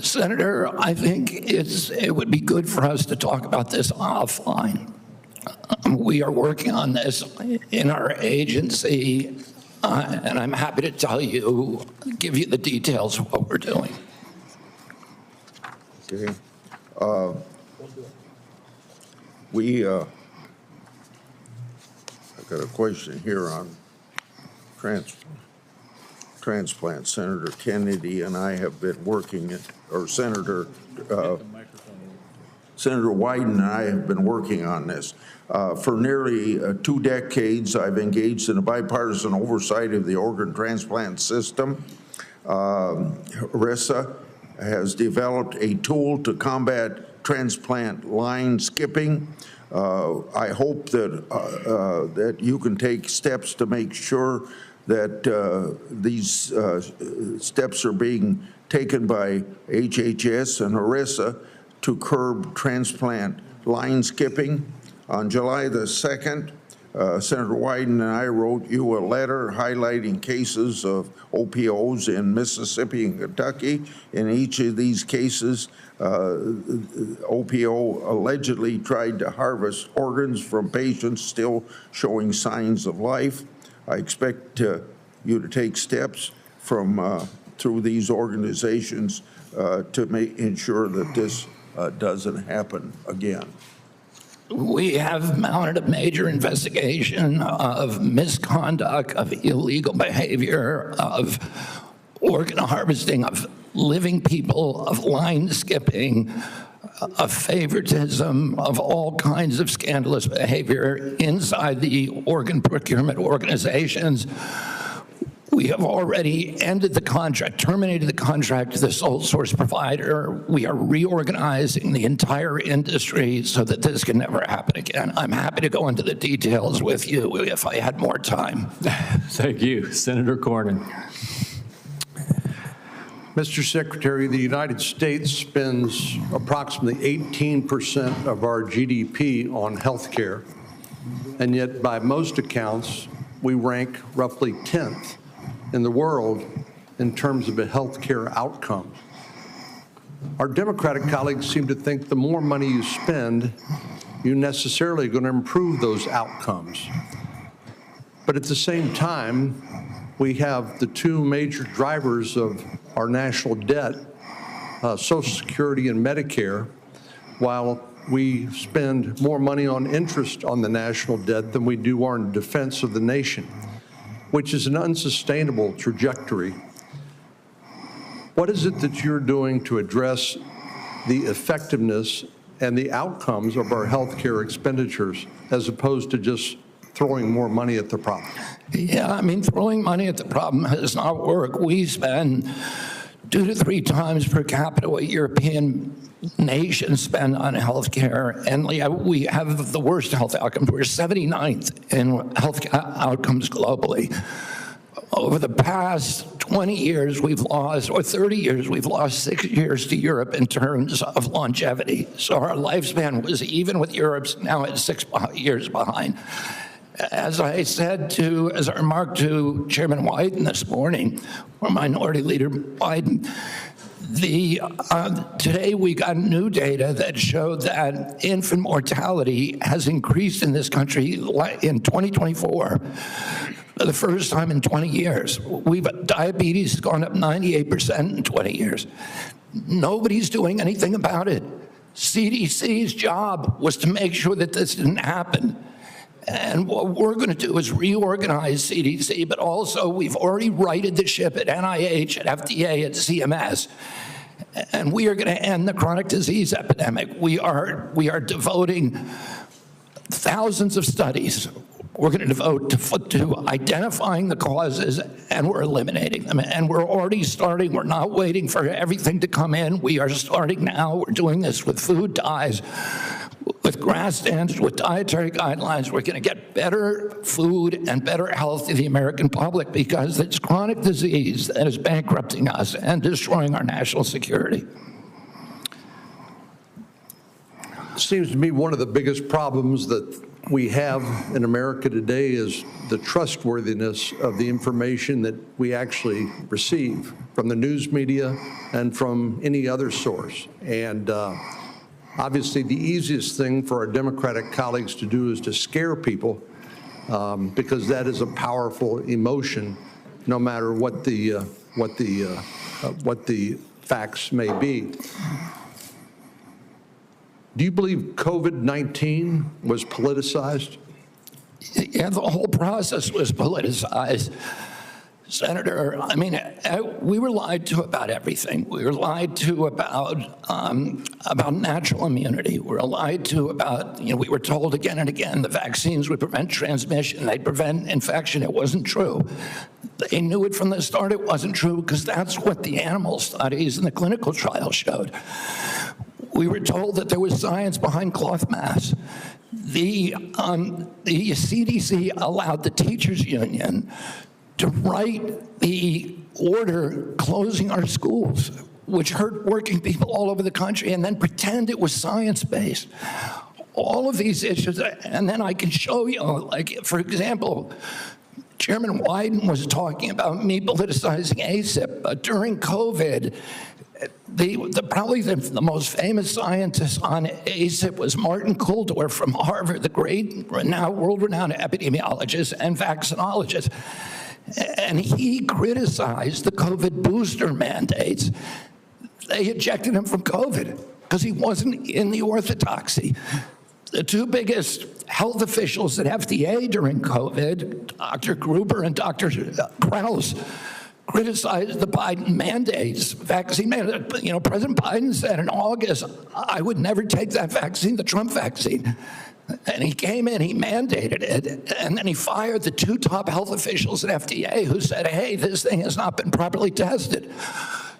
Speaker 3: Senator, I think it would be good for us to talk about this offline. We are working on this in our agency, and I'm happy to give you the details of what we're doing.
Speaker 5: Okay. I've got a question here on transplant. Senator Kennedy and I have been working, or Senator Wyden and I have been working on this. For nearly 2 decades, I've engaged in a bipartisan oversight of the organ transplant system. RISA has developed a tool to combat transplant line skipping. I hope that you can take steps to make sure that these steps are being taken by HHS and HRSA to curb transplant line skipping. On July the 2nd, Senator Wyden and I wrote you a letter highlighting cases of OPOs in Mississippi and Kentucky. In each of these cases, OPO allegedly tried to harvest organs from patients still showing signs of life. I expect you to take steps through these organizations to ensure that this doesn't happen again.
Speaker 3: We have mounted a major investigation of misconduct, of illegal behavior, of organ harvesting, of living people, of line skipping, of favoritism, of all kinds of scandalous behavior inside the organ procurement organizations. We have already ended the contract, terminated the contract to the sole source provider. We are reorganizing the entire industry so that this can never happen again. I'm happy to go into the details with you if I had more time.
Speaker 1: Thank you. Senator Cornyn.
Speaker 6: Mr. Secretary, the United States spends approximately 18% of our GDP on health care, and yet by most accounts, we rank roughly 10th in the world in terms of a health care outcome. our Democratic colleagues seem to think the more money you spend, you're necessarily going to improve those outcomes. But at the same time, we have the two major drivers of our national debt, Social Security and Medicare, while we spend more money on interest on the national debt than we do on defense of the nation, which is an unsustainable trajectory. What is it that you're doing to address the effectiveness and the outcomes of our health care expenditures as opposed to just throwing more money at the problem?
Speaker 3: Yeah, I mean, throwing money at the problem does not work. We spend 2 to 3 times per capita what European nations spend on health care, and we have the worst health outcomes. We're 79th in health outcomes globally. Over the past 20 years, we've lost, or 30 years, we've lost 6 years to Europe in terms of longevity. So our lifespan was even with Europe's, now it's 6 years behind. As I remarked to Chairman Wyden this morning, or Minority Leader Biden, today we got new data that showed that infant mortality has increased in this country in 2024 for the first time in 20 years. Diabetes has gone up 98% in 20 years. Nobody's doing anything about it. CDC's job was to make sure that this didn't happen. And what we're going to do is reorganize CDC, but also we've already righted the ship at NIH, at FDA, at CMS. And we are going to end the chronic disease epidemic. We are devoting thousands of studies. We're going to devote to identifying the causes, and we're eliminating them. And we're already starting. We're not waiting for everything to come in. We are starting now. We're doing this with food dyes, with grass standards, with dietary guidelines. We're going to get better food and better health to the American public because it's chronic disease that is bankrupting us and destroying our national security.
Speaker 6: It seems to me one of the biggest problems that we have in America today is the trustworthiness of the information that we actually receive from the news media and from any other source. And obviously, the easiest thing for our Democratic colleagues to do is to scare people because that is a powerful emotion, no matter what the facts may be. Do you believe COVID-19 was politicized?
Speaker 3: Yeah, the whole process was politicized. Senator, I mean, we were lied to about everything. We were lied to about natural immunity. We were lied to about, we were told again and again the vaccines would prevent transmission, they'd prevent infection. It wasn't true. They knew it from the start it wasn't true because that's what the animal studies and the clinical trials showed. We were told that there was science behind cloth masks. The CDC allowed the teachers union to write the order closing our schools, which hurt working people all over the country, and then pretend it was science-based. All of these issues, and then I can show you, like, for example, Chairman Wyden was talking about me politicizing ACIP, but during COVID, probably the most famous scientist on ACIP was Martin Kulldorff from Harvard, the great, world-renowned epidemiologist and vaccinologist. And he criticized the COVID booster mandates. They ejected him from COVID because he wasn't in the orthodoxy. The two biggest health officials at FDA during COVID, Dr. Gruber and Dr. Krause, criticized the Biden mandates, vaccine mandates. President Biden said in August, I would never take that vaccine, the Trump vaccine. And he came in, he mandated it, and then he fired the 2 top health officials at FDA who said, hey, this thing has not been properly tested.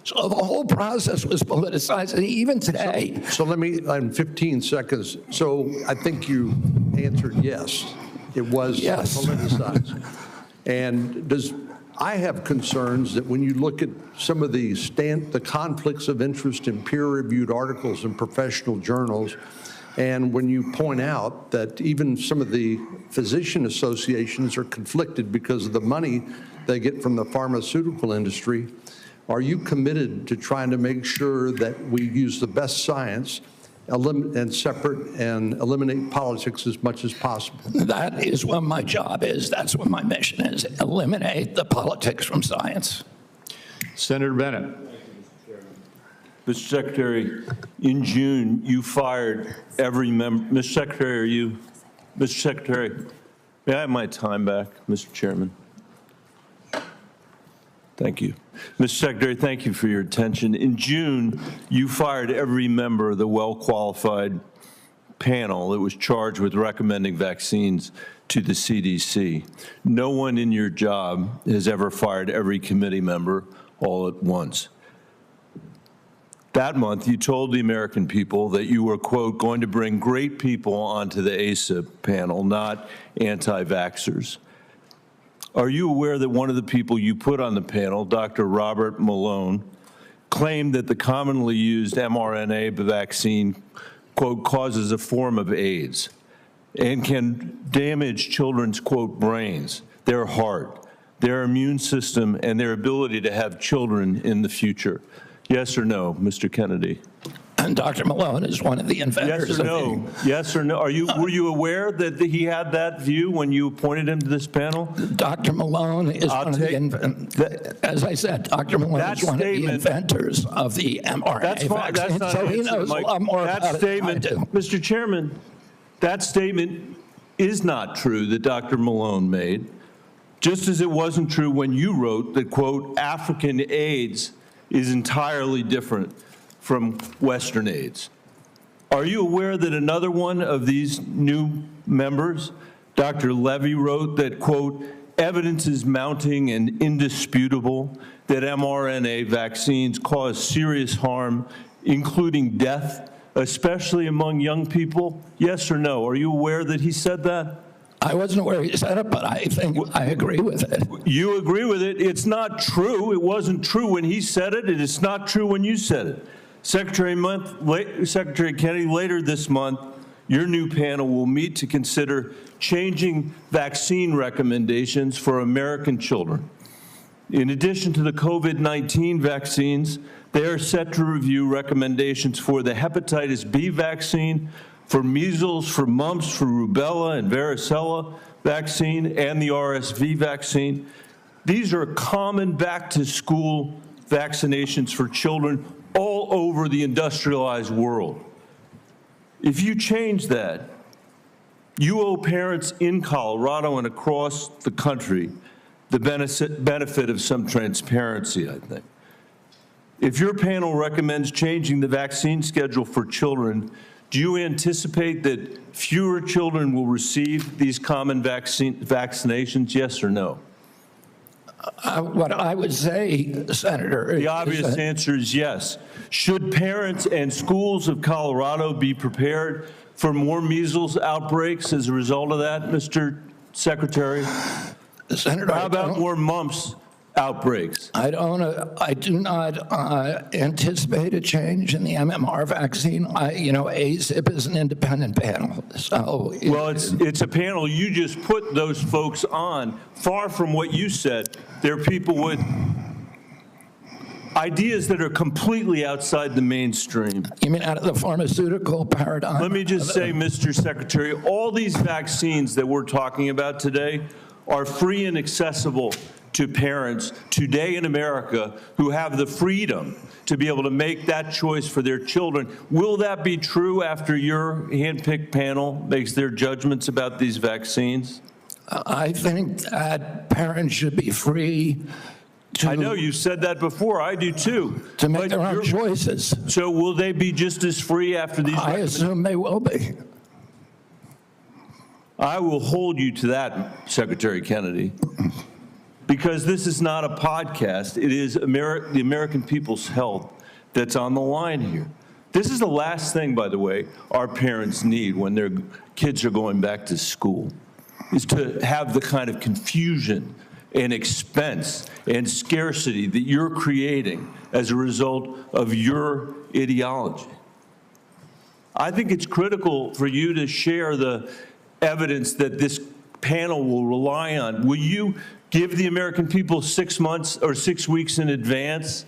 Speaker 3: So the whole process was politicized, and even today.
Speaker 6: So let me, in 15 seconds, so I think you answered yes. It was politicized. And I have concerns that when you look at some of the conflicts of interest in peer-reviewed articles in professional journals, and when you point out that even some of the physician associations are conflicted because of the money they get from the pharmaceutical industry, Are you committed to trying to make sure that we use the best science and separate and eliminate politics as much as possible?
Speaker 3: That is what my job is. That's what my mission is. Eliminate the politics from science.
Speaker 1: Senator Bennett.
Speaker 7: Mr. Secretary, in June, you fired every member. Mr. Secretary, Mr. Secretary, may I have my time back, Mr. Chairman? Thank you. Mr. Secretary, thank you for your attention. In June, you fired every member of the well-qualified panel that was charged with recommending vaccines to the CDC. No one in your job has ever fired every committee member all at once. That month, you told the American people that you were, quote, going to bring great people onto the ACIP panel, not anti-vaxxers. Are you aware that one of the people you put on the panel, Dr. Robert Malone, claimed that the commonly used mRNA vaccine, quote, causes a form of AIDS and can damage children's, quote, brains, their heart, their immune system, and their ability to have children in the future? Yes or no, Mr. Kennedy?
Speaker 3: And Dr. Malone is one of the inventors.
Speaker 7: Yes or no? Yes or no? Were you aware that he had that view when you appointed him to this panel?
Speaker 3: Dr. Malone is one of the inventors. As I said, Dr. Malone is one of the inventors of the mRNA vaccine, so he knows a lot more about it than I do.
Speaker 7: Mr. Chairman, that statement is not true that Dr. Malone made, just as it wasn't true when you wrote that, quote, African AIDS is entirely different from Western AIDS. Are you aware that another one of these new members, Dr. Levy, wrote that, quote, evidence is mounting and indisputable that mRNA vaccines cause serious harm, including death, especially among young people? Yes or no? Are you aware that he said that?
Speaker 3: I wasn't aware he said it, but I think I agree with it.
Speaker 7: You agree with it? It's not true. It wasn't true when he said it, and it's not true when you said it. Secretary Kennedy, later this month, your new panel will meet to consider changing vaccine recommendations for American children. In addition to the COVID-19 vaccines, they are set to review recommendations for the hepatitis B vaccine, for measles, for mumps, for rubella and varicella vaccine, and the RSV vaccine. These are common back-to-school vaccinations for children all over the industrialized world. If you change that, you owe parents in Colorado and across the country the benefit of some transparency, I think. If your panel recommends changing the vaccine schedule for children, do you anticipate that fewer children will receive these common vaccinations, yes or no?
Speaker 3: What I would say, Senator,
Speaker 7: the obvious answer is yes. Should parents and schools of Colorado be prepared for more measles outbreaks as a result of that, Mr. Secretary?
Speaker 3: Senator,
Speaker 7: how about more mumps outbreaks?
Speaker 3: I do not anticipate a change in the MMR vaccine. ACIP is an independent panel, so.
Speaker 7: Well, it's a panel you just put those folks on. Far from what you said, they're people with ideas that are completely outside the mainstream.
Speaker 3: You mean out of the pharmaceutical paradigm?
Speaker 7: Let me just say, Mr. Secretary, all these vaccines that we're talking about today are free and accessible to parents today in America who have the freedom to be able to make that choice for their children. Will that be true after your handpicked panel makes their judgments about these vaccines?
Speaker 3: I think that parents should be free to...
Speaker 7: I know you said that before. I do too.
Speaker 3: To make their own choices.
Speaker 7: So will they be just as free after these?
Speaker 3: I assume they will be.
Speaker 7: I will hold you to that, Secretary Kennedy. Because this is not a podcast. It is the American people's health that's on the line here. This is the last thing, by the way, our parents need when their kids are going back to school, is to have the kind of confusion and expense and scarcity that you're creating as a result of your ideology. I think it's critical for you to share the evidence that this panel will rely on. Will you give the American people 6 months or 6 weeks in advance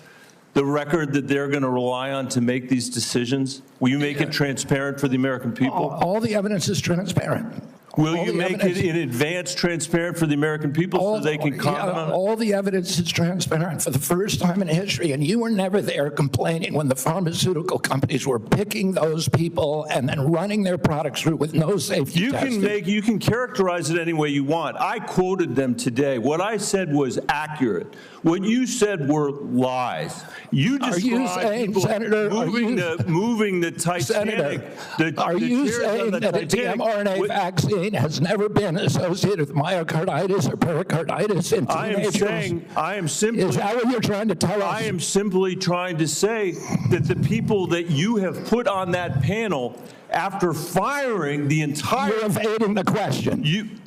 Speaker 7: the record that they're going to rely on to make these decisions? Will you make it transparent for the American people?
Speaker 3: All the evidence is transparent.
Speaker 7: Will
Speaker 3: All
Speaker 7: you
Speaker 3: the
Speaker 7: make it
Speaker 3: evidence-
Speaker 7: in advance transparent for the American people so they can comment on it?
Speaker 3: All the evidence is transparent for the first time in history, and you were never there complaining when the pharmaceutical companies were picking those people and then running their products through with no safety testing.
Speaker 7: You can characterize it any way you want. I quoted them today. What I said was accurate. What you said were lies. You
Speaker 3: Are you
Speaker 7: described
Speaker 3: saying,
Speaker 7: people
Speaker 3: Senator,
Speaker 7: moving the Titanic.
Speaker 3: Senator, are you
Speaker 7: chairs on
Speaker 3: saying
Speaker 7: the
Speaker 3: that a
Speaker 7: Titanic.
Speaker 3: mRNA vaccine has never been associated with myocarditis or pericarditis in teenagers?
Speaker 7: I am simply.
Speaker 3: Is that what you're trying to tell us?
Speaker 7: I am simply trying to say that the people that you have put on that panel, after firing the entire.
Speaker 3: You're evading the question.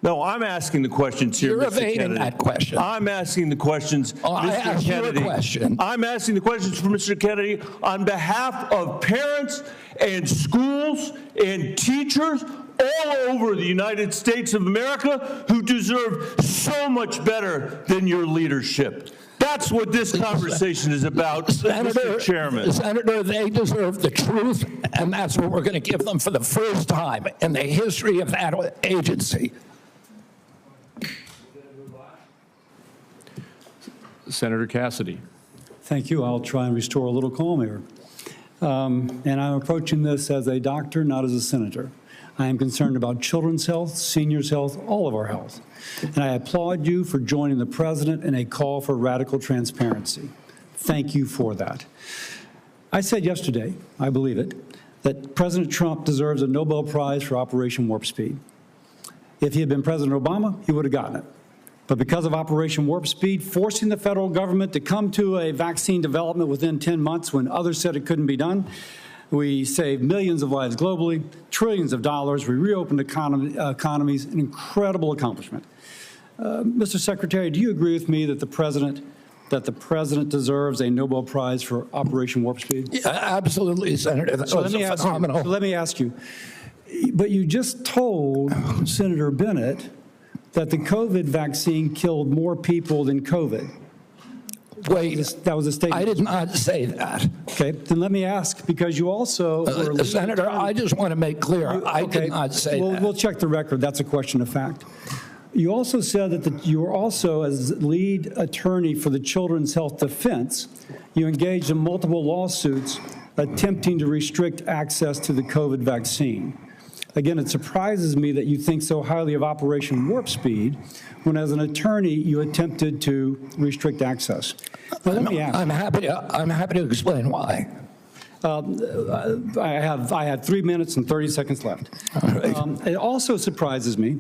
Speaker 7: No, I'm asking the questions here,
Speaker 3: You're
Speaker 7: Mr.
Speaker 3: evading
Speaker 7: Kennedy.
Speaker 3: that question.
Speaker 7: I'm asking the questions,
Speaker 3: I
Speaker 7: Mr.
Speaker 3: asked you a
Speaker 7: Kennedy.
Speaker 3: question.
Speaker 7: I'm asking the questions for Mr. Kennedy on behalf of parents and schools and teachers all over the United States of America who deserve so much better than your leadership. That's what this conversation is about, Mr. Chairman.
Speaker 3: Senator, they deserve the truth, and that's what we're going to give them for the first time in the history of that agency.
Speaker 1: Senator Cassidy.
Speaker 8: Thank you. I'll try and restore a little calm here. And I'm approaching this as a doctor, not as a senator. I am concerned about children's health, seniors' health, all of our health. And I applaud you for joining the president in a call for radical transparency. Thank you for that. I said yesterday, I believe it, that President Trump deserves a Nobel Prize for Operation Warp Speed. If he had been President Obama, he would have gotten it. But because of Operation Warp Speed, forcing the federal government to come to a vaccine development within 10 months when others said it couldn't be done, we saved millions of lives globally, trillions of dollars, we reopened economies, an incredible accomplishment. Mr. Secretary, do you agree with me that the president deserves a Nobel Prize for Operation Warp Speed?
Speaker 3: Yeah, absolutely, Senator. That was phenomenal.
Speaker 8: So let me ask you, but you just told Senator Bennett that the COVID vaccine killed more people than COVID.
Speaker 3: Wait,
Speaker 8: that was a statement.
Speaker 3: I did not say that.
Speaker 8: Okay, then let me ask, because you also were
Speaker 3: Senator, I just want to make clear, I did not say that.
Speaker 8: We'll check the record. That's a question of fact. You also said that you were also, as lead attorney for the Children's Health Defense, you engaged in multiple lawsuits attempting to restrict access to the COVID vaccine. Again, it surprises me that you think so highly of Operation Warp Speed when, as an attorney, you attempted to restrict access. Well, let me ask.
Speaker 3: I'm happy to explain why.
Speaker 8: I had 3 minutes and 30 seconds left.
Speaker 3: All right.
Speaker 8: It also surprises me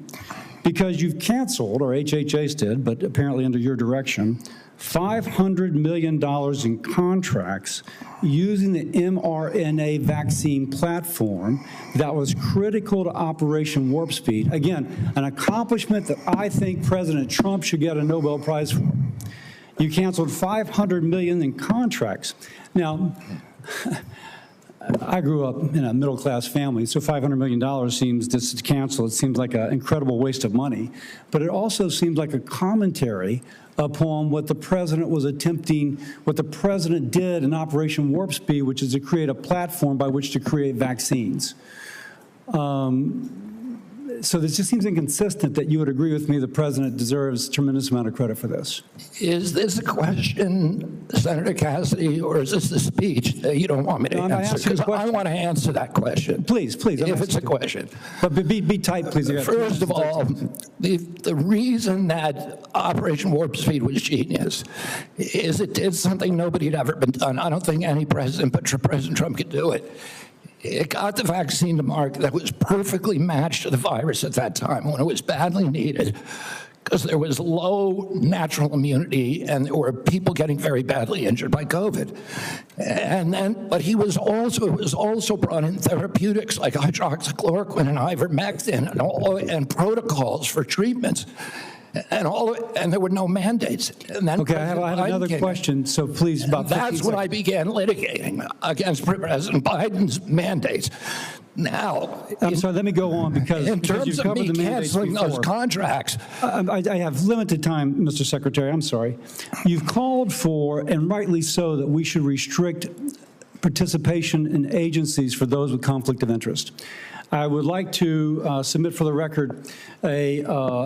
Speaker 8: because you've canceled, or HHS did, but apparently under your direction, $500 million in contracts using the mRNA vaccine platform that was critical to Operation Warp Speed. Again, an accomplishment that I think President Trump should get a Nobel Prize for. You canceled $500 million in contracts. Now, I grew up in a middle-class family, so $500 million seems, just to cancel, it seems like an incredible waste of money. But it also seems like a commentary upon what the president was attempting, what the president did in Operation Warp Speed, which is to create a platform by which to create vaccines. So this just seems inconsistent that you would agree with me the president deserves a tremendous amount of credit for this.
Speaker 3: Is this a question, Senator Cassidy, or is this a speech that you don't want me to answer? Because I want to answer that question.
Speaker 8: Please.
Speaker 3: If it's a question.
Speaker 8: But be tight, please.
Speaker 3: First of all, the reason that Operation Warp Speed was genius is it did something nobody had ever been done. I don't think any president, but President Trump could do it. It got the vaccine to market that was perfectly matched to the virus at that time when it was badly needed, because there was low natural immunity and there were people getting very badly injured by COVID. But it was also brought in therapeutics like hydroxychloroquine and ivermectin and protocols for treatments. And there were no mandates. And then
Speaker 8: okay, I have another question, so please.
Speaker 3: That's when I began litigating against President Biden's mandates. Now,
Speaker 8: I'm sorry, let me go on because
Speaker 3: in
Speaker 8: because
Speaker 3: terms
Speaker 8: you've
Speaker 3: of
Speaker 8: covered
Speaker 3: me
Speaker 8: the mandates
Speaker 3: canceling those
Speaker 8: before.
Speaker 3: contracts,
Speaker 8: I have limited time, Mr. Secretary, I'm sorry. You've called for, and rightly so, that we should restrict participation in agencies for those with conflict of interest. I would like to submit for the record a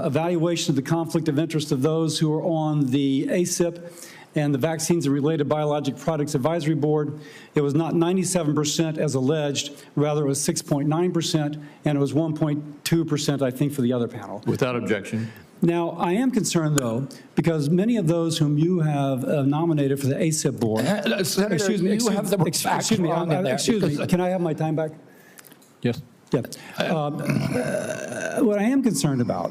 Speaker 8: evaluation of the conflict of interest of those who are on the ACIP and the Vaccines and Related Biologic Products Advisory Board. It was not 97% as alleged, rather it was 6.9%, and it was 1.2%, I think, for the other panel.
Speaker 1: Without objection.
Speaker 8: Now, I am concerned, though, because many of those whom you have nominated for the ACIP board.
Speaker 3: Senator,
Speaker 8: excuse me,
Speaker 3: you have the facts wrong in there.
Speaker 8: Excuse me, can I have my time back?
Speaker 1: Yes.
Speaker 8: Yeah. What I am concerned about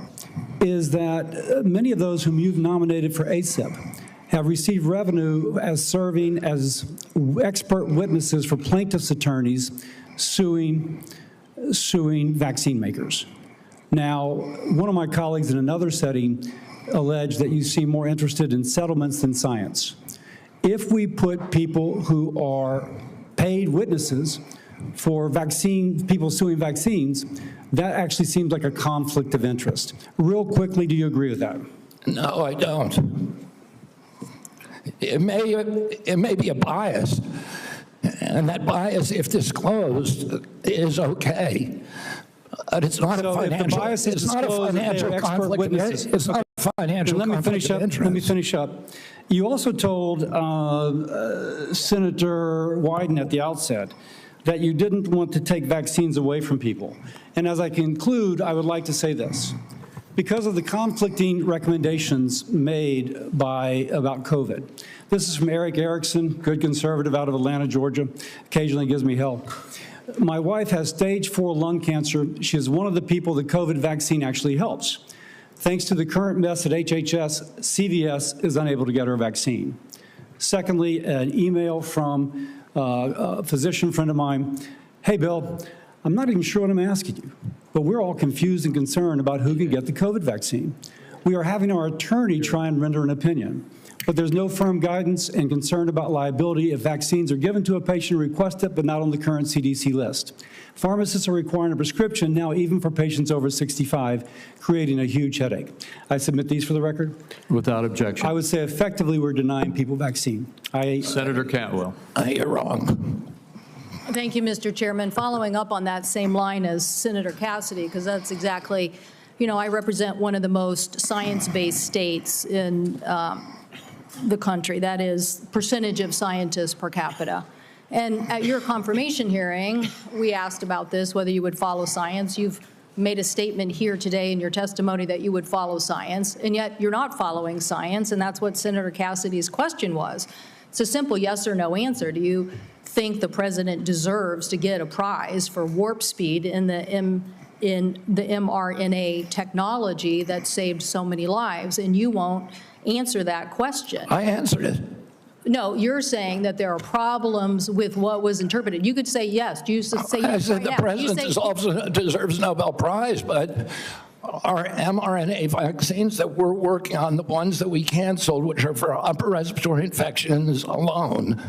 Speaker 8: is that many of those whom you've nominated for ACIP have received revenue as serving as expert witnesses for plaintiffs' attorneys suing vaccine makers. Now, one of my colleagues in another setting alleged that you seem more interested in settlements than science. If we put people who are paid witnesses for people suing vaccines, that actually seems like a conflict of interest. Real quickly, do you agree with that?
Speaker 3: No, I don't. It may be a bias, and that bias, if disclosed, is okay. But it's not
Speaker 8: So
Speaker 3: a
Speaker 8: if the
Speaker 3: financial.
Speaker 8: bias is
Speaker 3: It's not a
Speaker 8: disclosed, they're
Speaker 3: financial
Speaker 8: expert
Speaker 3: conflict.
Speaker 8: witnesses.
Speaker 3: It's not a financial
Speaker 8: Let me
Speaker 3: conflict
Speaker 8: finish
Speaker 3: of
Speaker 8: up.
Speaker 3: interest.
Speaker 8: Let me finish up. You also told Senator Wyden at the outset that you didn't want to take vaccines away from people. And as I conclude, I would like to say this. Because of the conflicting recommendations made about COVID. This is from Eric Erickson, good conservative out of Atlanta, Georgia, occasionally gives me hell. My wife has stage 4 lung cancer. She is one of the people the COVID vaccine actually helps. Thanks to the current mess at HHS, CVS is unable to get her vaccine. Secondly, an email from a physician friend of mine. Hey, Bill, I'm not even sure what I'm asking you, but we're all confused and concerned about who can get the COVID vaccine. We are having our attorney try and render an opinion, but there's no firm guidance and concern about liability if vaccines are given to a patient who requests it, but not on the current CDC list. Pharmacists are requiring a prescription now even for patients over 65, creating a huge headache. I submit these for the record.
Speaker 1: Without objection.
Speaker 8: I would say effectively we're denying people vaccine.
Speaker 1: Senator Cantwell.
Speaker 3: You're wrong.
Speaker 9: Thank you, Mr. Chairman. Following up on that same line as Senator Cassidy, because that's exactly, I represent one of the most science-based states in the country. That is percentage of scientists per capita. And at your confirmation hearing, we asked about this, whether you would follow science. You've made a statement here today in your testimony that you would follow science, and yet you're not following science, and that's what Senator Cassidy's question was. It's a simple yes or no answer. Do you think the president deserves to get a prize for warp speed in the mRNA technology that saved so many lives? And you won't answer that question.
Speaker 3: I answered it.
Speaker 9: No, you're saying that there are problems with what was interpreted. You could say yes. You should say yes.
Speaker 3: I said the
Speaker 9: right now.
Speaker 3: president also deserves a Nobel Prize, but our mRNA vaccines that we're working on, the ones that we canceled, which are for upper respiratory infections alone,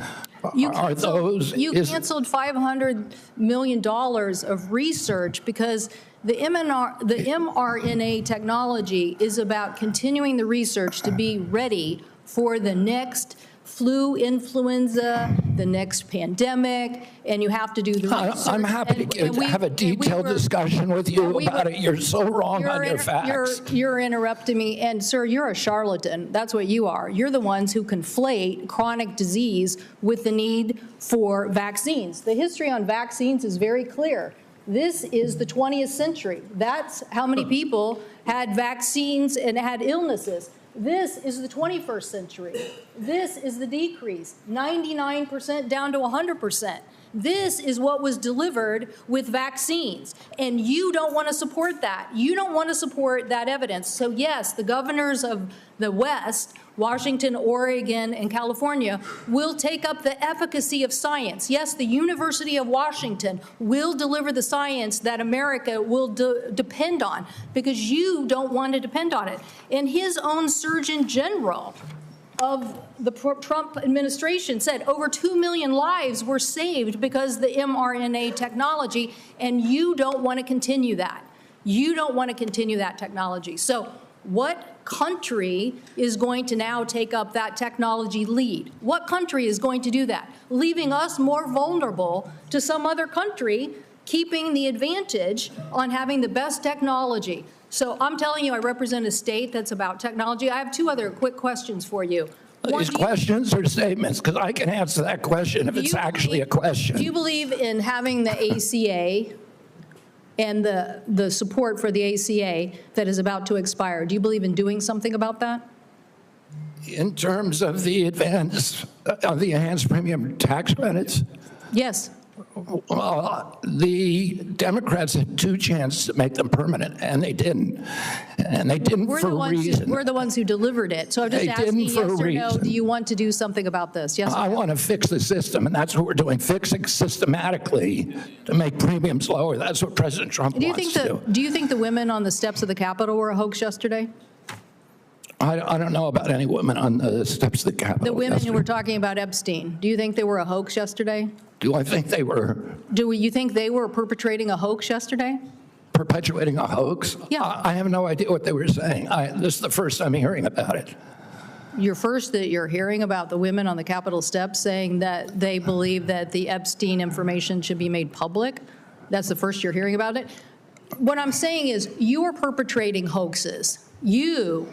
Speaker 9: You
Speaker 3: are those.
Speaker 9: canceled $500 million of research because the mRNA technology is about continuing the research to be ready for the next flu, influenza, the next pandemic, and you have to do the research.
Speaker 3: I'm happy to have a detailed discussion with you about it. You're so wrong on your facts.
Speaker 9: You're interrupting me, and sir, you're a charlatan. That's what you are. You're the ones who conflate chronic disease with the need for vaccines. The history on vaccines is very clear. This is the 20th century. That's how many people had vaccines and had illnesses. This is the 21st century. This is the decrease, 99% down to 100%. This is what was delivered with vaccines, and you don't want to support that. You don't want to support that evidence. So yes, the governors of the West, Washington, Oregon, and California, will take up the efficacy of science. Yes, the University of Washington will deliver the science that America will depend on, because you don't want to depend on it. And his own Surgeon General of the Trump administration said over 2 million lives were saved because of the mRNA technology, and you don't want to continue that. You don't want to continue that technology. So what country is going to now take up that technology lead? What country is going to do that? Leaving us more vulnerable to some other country, keeping the advantage on having the best technology. So I'm telling you, I represent a state that's about technology. I have two other quick questions for you.
Speaker 3: These questions or statements? Because I can answer that question if it's actually a question.
Speaker 9: Do you believe in having the ACA and the support for the ACA that is about to expire? Do you believe in doing something about that?
Speaker 3: In terms of the enhanced premium tax credits?
Speaker 9: Yes.
Speaker 3: Well, the Democrats had two chances to make them permanent, and they didn't. And they didn't for a reason.
Speaker 9: We're the ones who delivered it. So I'm just asking, yes or no, do you want to do something about this? Yes or no?
Speaker 3: I want to fix the system, and that's what we're doing, fixing systematically to make premiums lower. That's what President Trump wants to do.
Speaker 9: Do you think the women on the steps of the Capitol were a hoax yesterday?
Speaker 3: I don't know about any women on the steps of the Capitol.
Speaker 9: The women who were talking about Epstein, do you think they were a hoax yesterday?
Speaker 3: Do I think they were?
Speaker 9: Do you think they were perpetrating a hoax yesterday?
Speaker 3: Perpetuating a hoax?
Speaker 9: Yeah.
Speaker 3: I have no idea what they were saying. This is the first I'm hearing about it.
Speaker 9: You're hearing about the women on the Capitol steps saying that they believe that the Epstein information should be made public? That's the first you're hearing about it? What I'm saying is you are perpetrating hoaxes. You,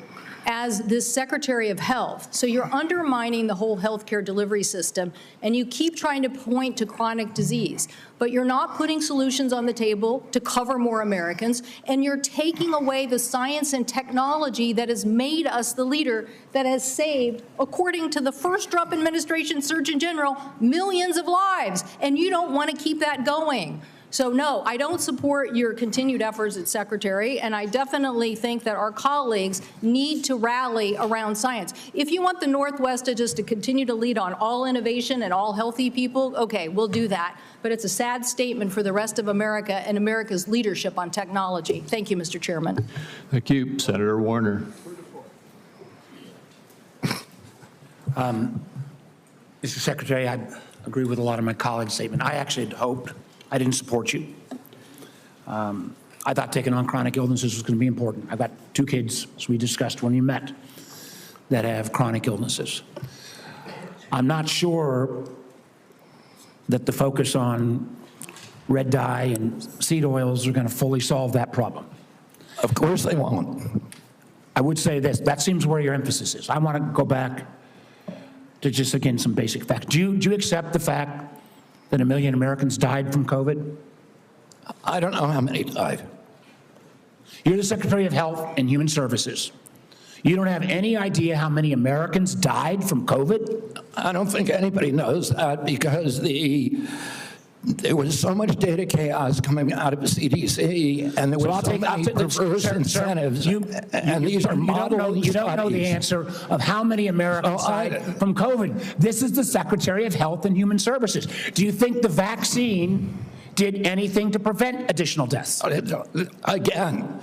Speaker 9: as this Secretary of Health. So you're undermining the whole healthcare delivery system, and you keep trying to point to chronic disease, but you're not putting solutions on the table to cover more Americans, and you're taking away the science and technology that has made us the leader that has saved, according to the first Trump administration Surgeon General, millions of lives, and you don't want to keep that going. So no, I don't support your continued efforts as Secretary, and I definitely think that our colleagues need to rally around science. If you want the Northwest to continue to lead on all innovation and all healthy people, okay, we'll do that. But it's a sad statement for the rest of America and America's leadership on technology. Thank you, Mr. Chairman.
Speaker 1: Thank you. Senator Warner.
Speaker 10: Mr. Secretary, I agree with a lot of my colleagues' statement. I actually had hoped I didn't support you. I thought taking on chronic illnesses was going to be important. I've got two kids, as we discussed when you met, that have chronic illnesses. I'm not sure that the focus on red dye and seed oils are going to fully solve that problem.
Speaker 3: Of course they won't.
Speaker 10: I would say this, that seems where your emphasis is. I want to go back to just, again, some basic facts. Do you accept the fact that 1 million Americans died from COVID?
Speaker 3: I don't know how many died.
Speaker 10: You're the Secretary of Health and Human Services. You don't have any idea how many Americans died from COVID?
Speaker 3: I don't think anybody knows that because there was so much data chaos coming out of the CDC, and there was so many perverse incentives, and these are modeled
Speaker 10: You don't know the answer of how many Americans died from COVID. This is the Secretary of Health and Human Services. Do you think the vaccine did anything to prevent additional deaths?
Speaker 3: Again,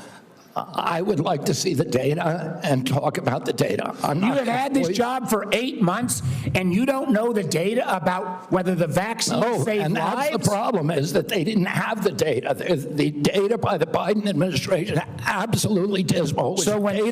Speaker 3: I would like to see the data and talk about the data.
Speaker 10: You have had this job for 8 months, and you don't know the data about whether the vaccine saved lives?
Speaker 3: And that's the problem, is that they didn't have the data. The data by the Biden administration absolutely dismal.
Speaker 10: So who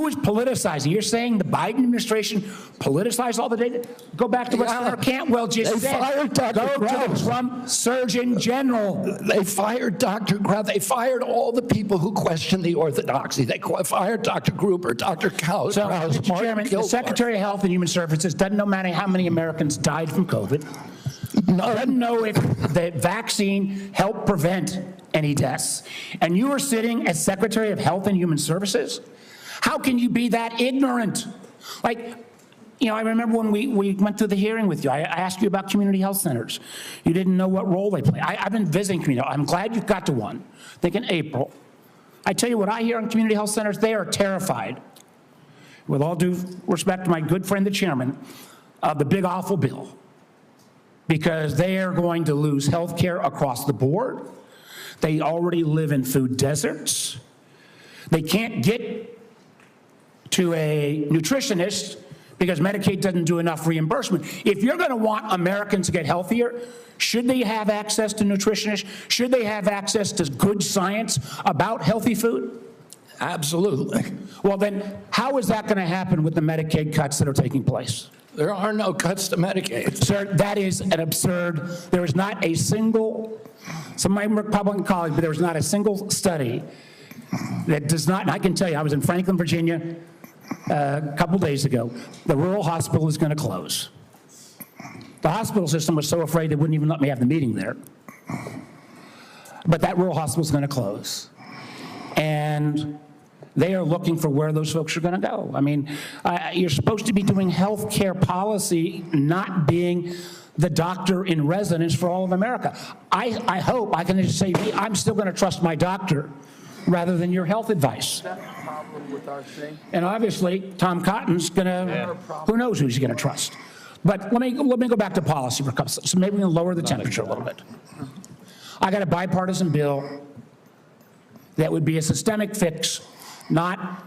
Speaker 10: is politicizing? You're saying the Biden administration politicized all the data? Go back to what Senator Cantwell just said.
Speaker 3: They fired Dr.
Speaker 10: Go to the Trump Surgeon General.
Speaker 3: They fired Dr. Krauss. They fired all the people who questioned the orthodoxy. They fired Dr. Gruber, Dr. Krauss.
Speaker 10: So, Mr. Chairman, the Secretary of Health and Human Services doesn't know how many Americans died from COVID. Doesn't know if the vaccine helped prevent any deaths. And you are sitting as Secretary of Health and Human Services? How can you be that ignorant? Like, you know, I remember when we went through the hearing with you, I asked you about community health centers. You didn't know what role they play. I've been visiting community. I'm glad you got to one, I think in April. I tell you what I hear on community health centers, they are terrified, with all due respect to my good friend, the chairman, of the big awful bill, because they are going to lose health care across the board. They already live in food deserts. They can't get to a nutritionist because Medicaid doesn't do enough reimbursement. If you're going to want Americans to get healthier, should they have access to nutritionists? Should they have access to good science about healthy food?
Speaker 3: Absolutely.
Speaker 10: Well, then how is that going to happen with the Medicaid cuts that are taking place?
Speaker 3: There are no cuts to Medicaid.
Speaker 10: Sir, that is an absurd. There is not a single, some of my Republican colleagues, but there is not a single study that does not, and I can tell you, I was in Franklin, Virginia a couple days ago. The rural hospital is going to close. The hospital system was so afraid they wouldn't even let me have the meeting there. But that rural hospital is going to close. And they are looking for where those folks are going to go. I mean, you're supposed to be doing health care policy, not being the doctor in residence for all of America. I hope I can just say, I'm still going to trust my doctor rather than your health advice.
Speaker 3: Is that a problem with our thing?
Speaker 10: And obviously, Tom Cotton's going to, who knows who he's going to trust. But let me go back to policy for a couple, so maybe we can lower the temperature a little bit. I got a bipartisan bill that would be a systemic fix, not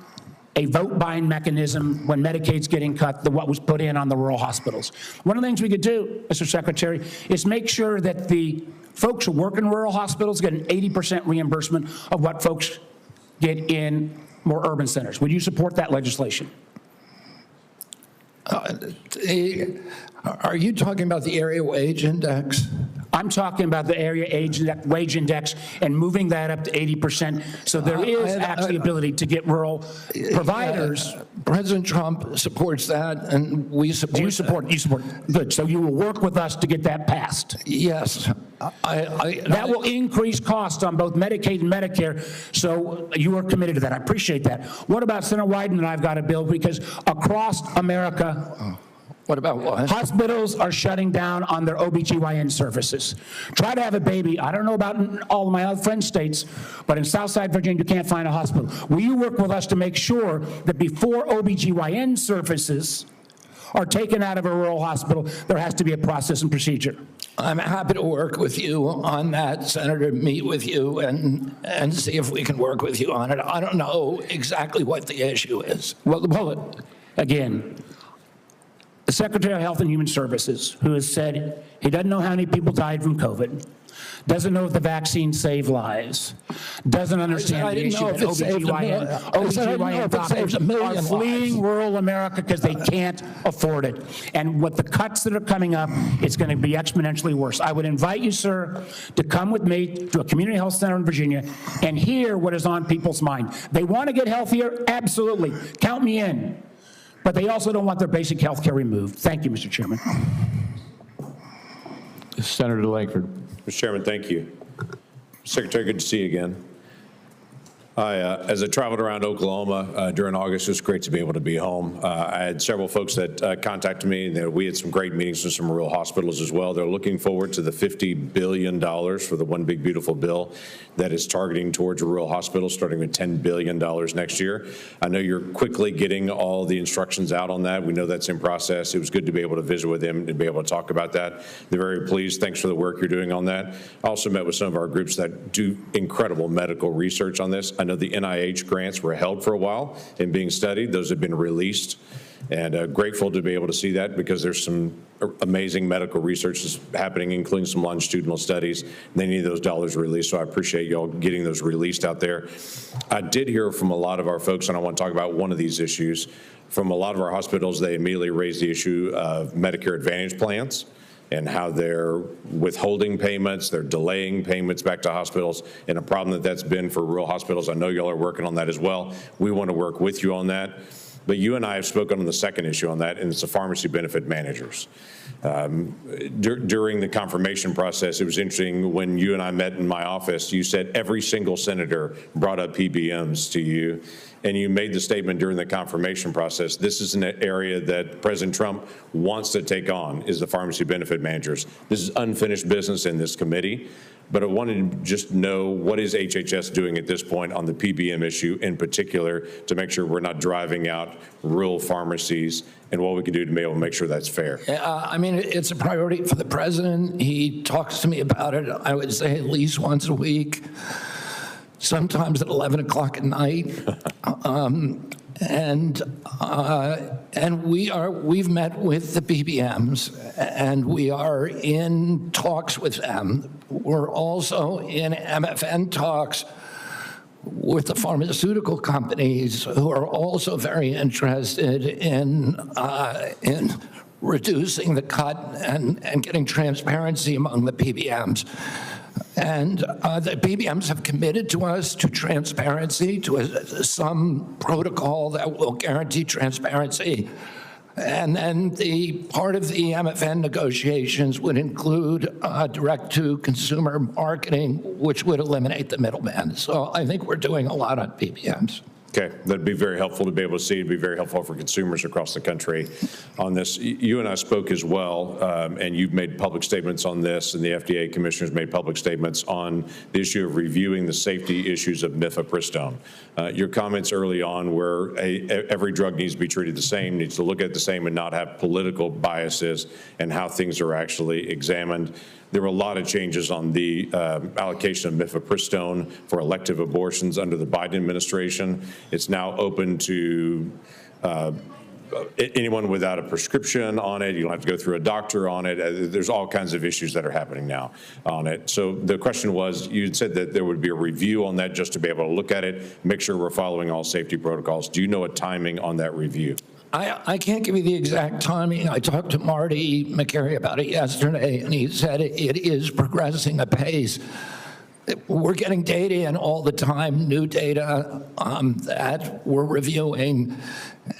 Speaker 10: a vote-buying mechanism when Medicaid's getting cut, what was put in on the rural hospitals. One of the things we could do, Mr. Secretary, is make sure that the folks who work in rural hospitals get an 80% reimbursement of what folks get in more urban centers. Would you support that legislation?
Speaker 3: Are you talking about the area wage index?
Speaker 10: I'm talking about the area wage index and moving that up to 80%, so there is actually ability to get rural providers.
Speaker 3: President Trump supports that, and we support.
Speaker 10: Do you support? You support? Good. So you will work with us to get that passed.
Speaker 3: Yes.
Speaker 10: That will increase costs on both Medicaid and Medicare, so you are committed to that. I appreciate that. What about Senator Wyden and I've got a bill, because across America,
Speaker 3: what about what?
Speaker 10: Hospitals are shutting down on their OBGYN services. Try to have a baby. I don't know about in all of my other friend states, but in Southside Virginia, you can't find a hospital. Will you work with us to make sure that before OBGYN services are taken out of a rural hospital, there has to be a process and procedure?
Speaker 3: I'm happy to work with you on that, Senator, meet with you and see if we can work with you on it. I don't know exactly what the issue is.
Speaker 10: Well, again, the Secretary of Health and Human Services, who has said he doesn't know how many people died from COVID, doesn't know if the vaccine saved lives, doesn't understand the issue that OBGYN doctors are fleeing rural America because they can't afford it. And with the cuts that are coming up, it's going to be exponentially worse. I would invite you, sir, to come with me to a community health center in Virginia and hear what is on people's mind. They want to get healthier? Absolutely. Count me in. But they also don't want their basic health care removed. Thank you, Mr. Chairman.
Speaker 1: Senator Langford.
Speaker 11: Mr. Chairman, thank you. Secretary, good to see you again. As I traveled around Oklahoma during August, it was great to be able to be home. I had several folks that contacted me. We had some great meetings with some rural hospitals as well. They're looking forward to the $50 billion for the One Big Beautiful Bill that is targeting towards rural hospitals, starting with $10 billion next year. I know you're quickly getting all the instructions out on that. We know that's in process. It was good to be able to visit with them and be able to talk about that. They're very pleased. Thanks for the work you're doing on that. I also met with some of our groups that do incredible medical research on this. I know the NIH grants were held for a while and being studied. Those have been released, and grateful to be able to see that, because there's some amazing medical research that's happening, including some longitudinal studies. They need those dollars released, so I appreciate y'all getting those released out there. I did hear from a lot of our folks, and I want to talk about one of these issues. From a lot of our hospitals, they immediately raised the issue of Medicare Advantage plans and how they're withholding payments, they're delaying payments back to hospitals, and a problem that's been for rural hospitals. I know y'all are working on that as well. We want to work with you on that. But you and I have spoken on the second issue on that, and it's the pharmacy benefit managers. During the confirmation process, it was interesting when you and I met in my office, you said every single senator brought up PBMs to you, and you made the statement during the confirmation process, this is an area that President Trump wants to take on, is the pharmacy benefit managers. This is unfinished business in this committee, but I wanted to just know, what is HHS doing at this point on the PBM issue in particular to make sure we're not driving out rural pharmacies, and what we can do to be able to make sure that's fair?
Speaker 3: I mean, it's a priority for the president. He talks to me about it, I would say, at least once a week, sometimes at 11 o'clock at night. And we've met with the PBMs, and we are in talks with them. We're also in MFN talks with the pharmaceutical companies, who are also very interested in reducing the cut and getting transparency among the PBMs. And the PBMs have committed to us to transparency, to some protocol that will guarantee transparency. And then the part of the MFN negotiations would include direct-to-consumer marketing, which would eliminate the middleman. So I think we're doing a lot on PBMs.
Speaker 11: Okay, that'd be very helpful to be able to see. It'd be very helpful for consumers across the country on this. You and I spoke as well, and you've made public statements on this, and the FDA commissioners made public statements on the issue of reviewing the safety issues of mifepristone. Your comments early on were every drug needs to be treated the same, needs to look at the same, and not have political biases and how things are actually examined. There were a lot of changes on the allocation of mifepristone for elective abortions under the Biden administration. It's now open to anyone without a prescription on it. You don't have to go through a doctor on it. There's all kinds of issues that are happening now on it. So the question was, you said that there would be a review on that just to be able to look at it, make sure we're following all safety protocols. Do you know a timing on that review?
Speaker 3: I can't give you the exact timing. I talked to Marty McCary about it yesterday, and he said it is progressing apace. We're getting data in all the time, new data that we're reviewing.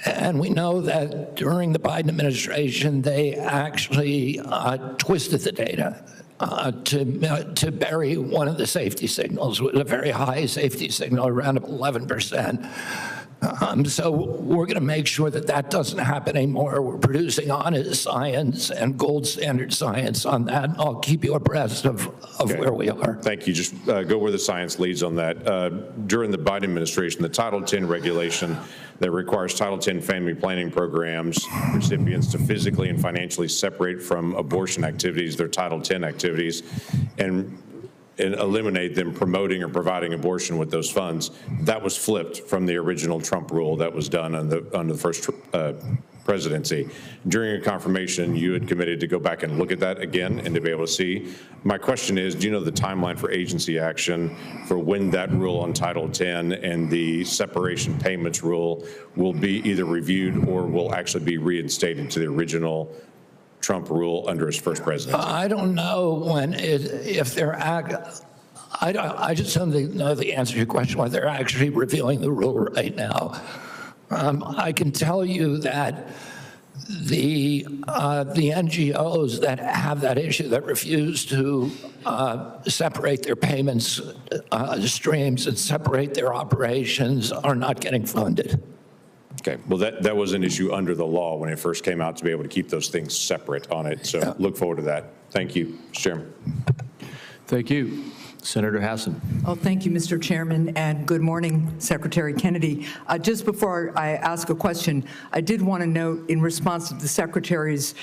Speaker 3: And we know that during the Biden administration, they actually twisted the data to bury one of the safety signals with a very high safety signal, around 11%. So we're going to make sure that that doesn't happen anymore. We're producing honest science and gold standard science on that. I'll keep you abreast of where we are.
Speaker 11: Thank you. Just go where the science leads on that. During the Biden administration, the Title X regulation that requires Title X family planning programs recipients to physically and financially separate from abortion activities, their Title X activities, and eliminate them promoting or providing abortion with those funds. That was flipped from the original Trump rule that was done under the first presidency. During your confirmation, you had committed to go back and look at that again and to be able to see. My question is, do you know the timeline for agency action for when that rule on Title X and the separation payments rule will be either reviewed or will actually be reinstated to the original Trump rule under his first presidency? I
Speaker 3: don't know if they're I just don't know the answer to your question, whether they're actually reviewing the rule right now. I can tell you that the NGOs that have that issue, that refuse to separate their payments streams and separate their operations, are not getting funded.
Speaker 11: Okay, well, that was an issue under the law when it first came out, to be able to keep those things separate on it. So yeah. Look forward to that. Thank you, Mr. Chairman.
Speaker 1: Thank you. Senator Hassan.
Speaker 12: Oh, thank you, Mr. Chairman, and good morning, Secretary Kennedy. Just before I ask a question, I did want to note, in response to the Secretary's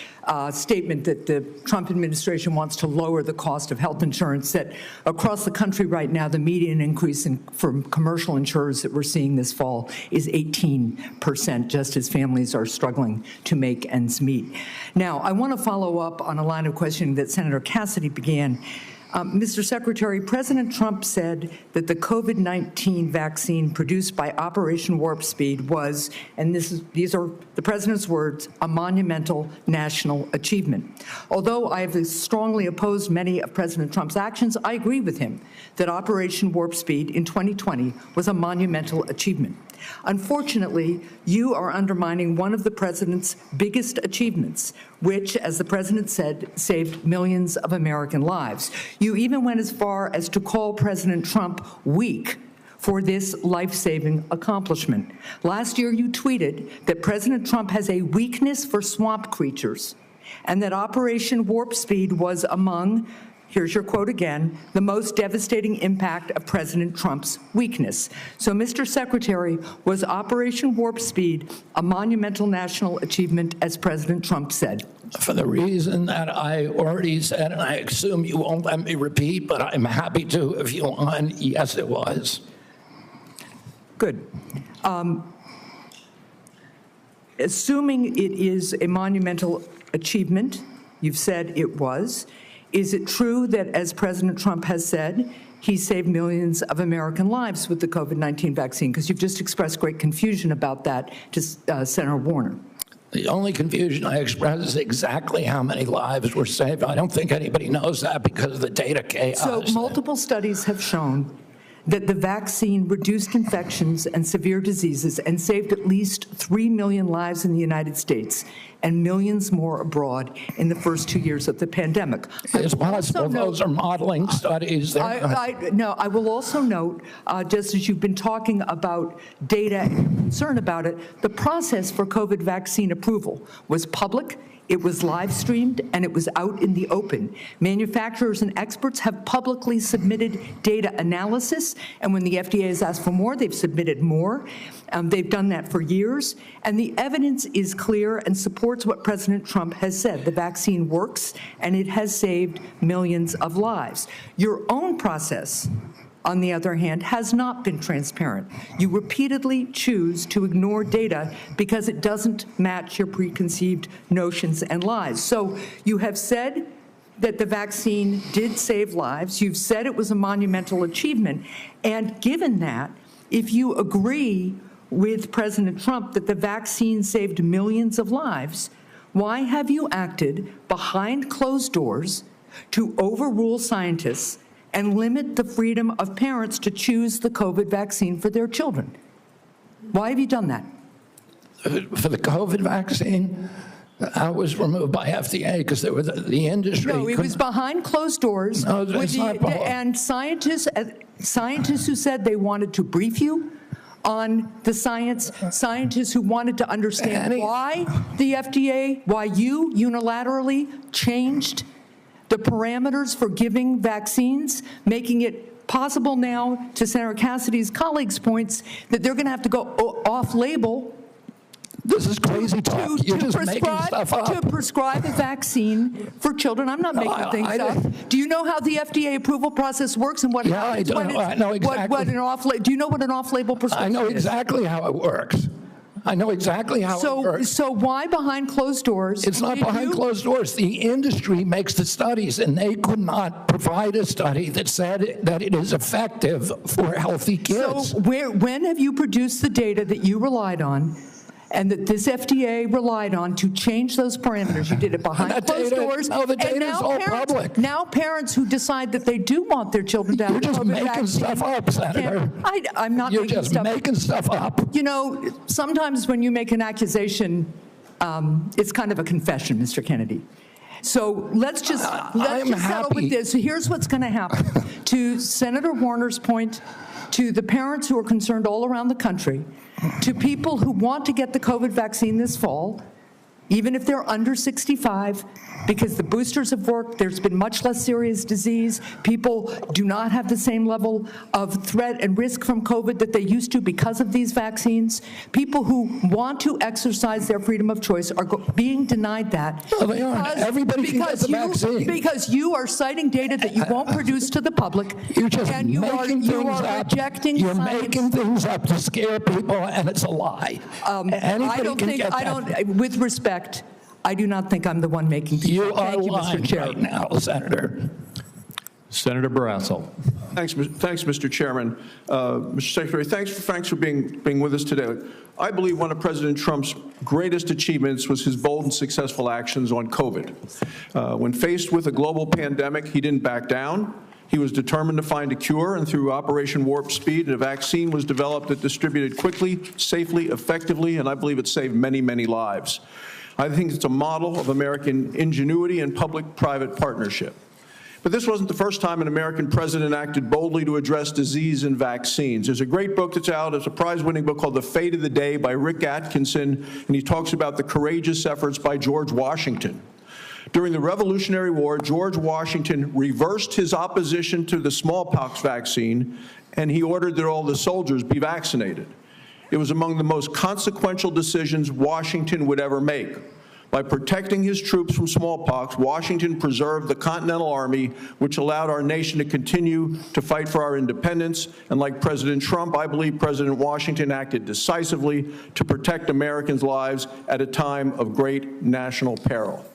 Speaker 12: statement that the Trump administration wants to lower the cost of health insurance, that across the country right now, the median increase for commercial insurers that we're seeing this fall is 18%, just as families are struggling to make ends meet. Now, I want to follow up on a line of questioning that Senator Cassidy began. Mr. Secretary, President Trump said that the COVID-19 vaccine produced by Operation Warp Speed was, and these are the president's words, a monumental national achievement. Although I have strongly opposed many of President Trump's actions, I agree with him that Operation Warp Speed in 2020 was a monumental achievement. Unfortunately, you are undermining one of the president's biggest achievements, which, as the president said, saved millions of American lives. You even went as far as to call President Trump weak for this life-saving accomplishment. Last year, you tweeted that President Trump has a weakness for swamp creatures, and that Operation Warp Speed was among, here's your quote again, the most devastating impact of President Trump's weakness. So, Mr. Secretary, was Operation Warp Speed a monumental national achievement, as President Trump said?
Speaker 3: For the reason that I already said, and I assume you won't let me repeat, but I'm happy to if you want, yes, it was.
Speaker 12: Good. assuming it is a monumental achievement, you've said it was, is it true that, as President Trump has said, he saved millions of American lives with the COVID-19 vaccine? Because you've just expressed great confusion about that to Senator Warner.
Speaker 3: The only confusion I express is exactly how many lives were saved. I don't think anybody knows that because of the data chaos.
Speaker 12: So multiple studies have shown that the vaccine reduced infections and severe diseases and saved at least 3 million lives in the United States and millions more abroad in the first 2 years of the pandemic.
Speaker 3: It's possible those are modeling studies.
Speaker 12: I will also note, just as you've been talking about data and concern about it, the process for COVID vaccine approval was public, it was live streamed, and it was out in the open. Manufacturers and experts have publicly submitted data analysis, and when the FDA has asked for more, they've submitted more. They've done that for years, and the evidence is clear and supports what President Trump has said. The vaccine works, and it has saved millions of lives. Your own process, on the other hand, has not been transparent. You repeatedly choose to ignore data because it doesn't match your preconceived notions and lies. So you have said that the vaccine did save lives. You've said it was a monumental achievement. And given that, if you agree with President Trump that the vaccine saved millions of lives, why have you acted behind closed doors to overrule scientists and limit the freedom of parents to choose the COVID vaccine for their children? Why have you done that?
Speaker 3: For the COVID vaccine, I was removed by FDA because there was the industry.
Speaker 12: No, it was behind closed doors.
Speaker 3: No, it's not
Speaker 12: and scientists who said they wanted to brief you on the science, scientists who wanted to understand why the FDA, why you unilaterally changed the parameters for giving vaccines, making it possible now, to Senator Cassidy's colleagues' points, that they're going to have to go off-label.
Speaker 3: This is crazy talk. You're just making stuff up.
Speaker 12: To prescribe a vaccine for children. I'm not making things up. Do you know how the FDA approval process works and what happens?
Speaker 3: Yeah, I know exactly.
Speaker 12: Do you know what an off-label prescription is?
Speaker 3: I know exactly how it works. I know exactly how it works.
Speaker 12: So why behind closed doors?
Speaker 3: It's not behind closed doors. The industry makes the studies, and they could not provide a study that said that it is effective for healthy kids.
Speaker 12: So when have you produced the data that you relied on and that this FDA relied on to change those parameters? You did it behind closed doors.
Speaker 3: No, the data is all public.
Speaker 12: Now parents who decide that they do want their children to have
Speaker 3: You're just making stuff up, Senator.
Speaker 12: I'm not
Speaker 3: You're
Speaker 12: making
Speaker 3: just
Speaker 12: stuff
Speaker 3: making stuff up.
Speaker 12: You know, sometimes when you make an accusation, it's kind of a confession, Mr. Kennedy. So let's just settle with this. So here's what's going to happen. To Senator Warner's point, to the parents who are concerned all around the country, to people who want to get the COVID vaccine this fall, even if they're under 65, because the boosters have worked, there's been much less serious disease, people do not have the same level of threat and risk from COVID that they used to because of these vaccines. People who want to exercise their freedom of choice are being denied that.
Speaker 3: No, they aren't. Everybody can get the vaccine.
Speaker 12: Because you are citing data that you won't produce to the public.
Speaker 3: You're just
Speaker 12: and you are rejecting
Speaker 3: You're
Speaker 12: science.
Speaker 3: making things up to scare people, and it's a lie.
Speaker 12: With respect, I do not think I'm the one making things
Speaker 3: You
Speaker 12: up.
Speaker 3: are
Speaker 12: Thank you,
Speaker 3: lying
Speaker 12: Mr. Chair.
Speaker 3: right now, Senator.
Speaker 1: Senator Barrasso.
Speaker 6: Thanks, Mr. Chairman. Mr. Secretary, thanks for being with us today. I believe one of President Trump's greatest achievements was his bold and successful actions on COVID. When faced with a global pandemic, he didn't back down. He was determined to find a cure, and through Operation Warp Speed, a vaccine was developed that distributed quickly, safely, effectively, and I believe it saved many, many lives. I think it's a model of American ingenuity and public-private partnership. But this wasn't the first time an American president acted boldly to address disease and vaccines. There's a great book that's out. It's a prize-winning book called The Fate of the Day by Rick Atkinson, and he talks about the courageous efforts by George Washington. During the Revolutionary War, George Washington reversed his opposition to the smallpox vaccine, and he ordered that all the soldiers be vaccinated. It was among the most consequential decisions Washington would ever make. By protecting his troops from smallpox, Washington preserved the Continental Army, which allowed our nation to continue to fight for our independence. And like President Trump, I believe President Washington acted decisively to protect Americans' lives at a time of great national peril.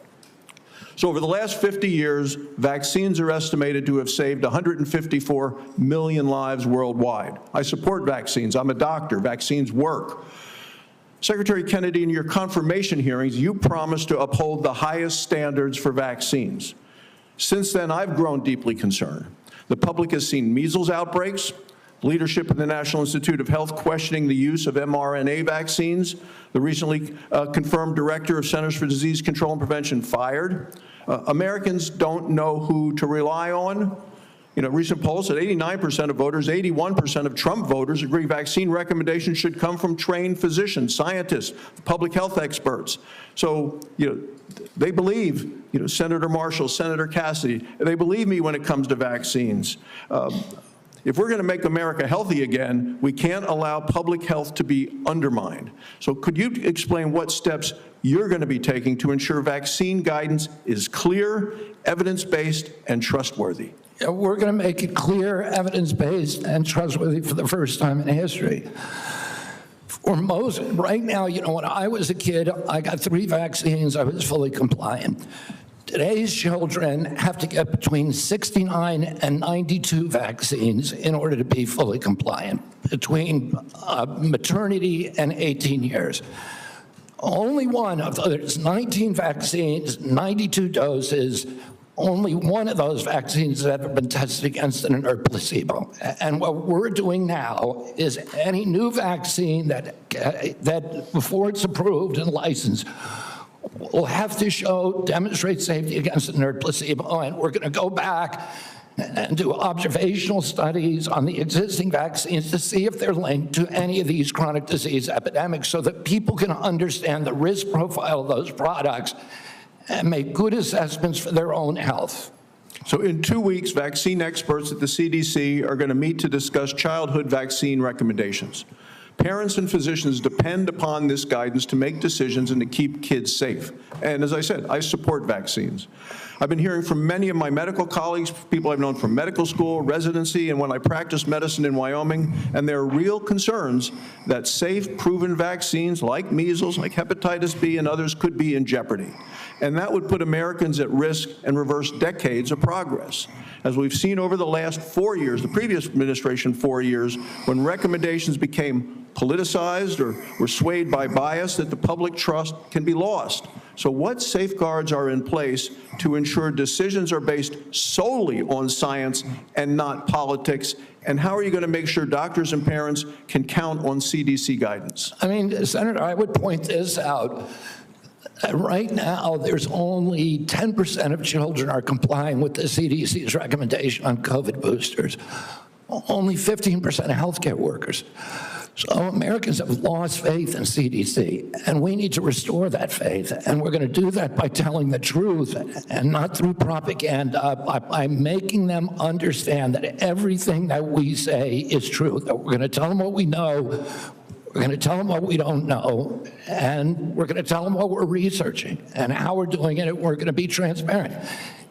Speaker 6: So over the last 50 years, vaccines are estimated to have saved 154 million lives worldwide. I support vaccines. I'm a doctor. Vaccines work. Secretary Kennedy, in your confirmation hearings, you promised to uphold the highest standards for vaccines. Since then, I've grown deeply concerned. The public has seen measles outbreaks, leadership in the National Institute of Health questioning the use of mRNA vaccines, the recently confirmed director of Centers for Disease Control and Prevention fired. Americans don't know who to rely on. You know, recent polls said 89% of voters, 81% of Trump voters agree vaccine recommendations should come from trained physicians, scientists, public health experts. So, you know, they believe, you know, Senator Marshall, Senator Cassidy, they believe me when it comes to vaccines. If we're going to make America healthy again, we can't allow public health to be undermined. So could you explain what steps you're going to be taking to ensure vaccine guidance is clear, evidence-based, and trustworthy?
Speaker 3: Yeah, we're going to make it clear, evidence-based, and trustworthy for the first time in history. For most, right now, you know, when I was a kid, I got 3 vaccines. I was fully compliant. Today's children have to get between 69 and 92 vaccines in order to be fully compliant, between maternity and 18 years. Only one of those 19 vaccines, 92 doses, only one of those vaccines has ever been tested against an inert placebo. And what we're doing now is any new vaccine that before it's approved and licensed will have to demonstrate safety against an inert placebo. And we're going to go back and do observational studies on the existing vaccines to see if they're linked to any of these chronic disease epidemics so that people can understand the risk profile of those products and make good assessments for their own health.
Speaker 6: So in 2 weeks, vaccine experts at the CDC are going to meet to discuss childhood vaccine recommendations. Parents and physicians depend upon this guidance to make decisions and to keep kids safe. And as I said, I support vaccines. I've been hearing from many of my medical colleagues, people I've known from medical school, residency, and when I practiced medicine in Wyoming, and there are real concerns that safe, proven vaccines like measles, like hepatitis B, and others could be in jeopardy. And that would put Americans at risk and reverse decades of progress. As we've seen over the last 4 years, the previous administration 4 years, when recommendations became politicized or were swayed by bias, that the public trust can be lost. So what safeguards are in place to ensure decisions are based solely on science and not politics? And how are you going to make sure doctors and parents can count on CDC guidance?
Speaker 3: I mean, Senator, I would point this out. Right now, there's only 10% of children are complying with the CDC's recommendation on COVID boosters. Only 15% of healthcare workers. So Americans have lost faith in CDC, and we need to restore that faith. And we're going to do that by telling the truth and not through propaganda, by making them understand that everything that we say is true, that we're going to tell them what we know, we're going to tell them what we don't know, and we're going to tell them what we're researching and how we're doing it, and we're going to be transparent.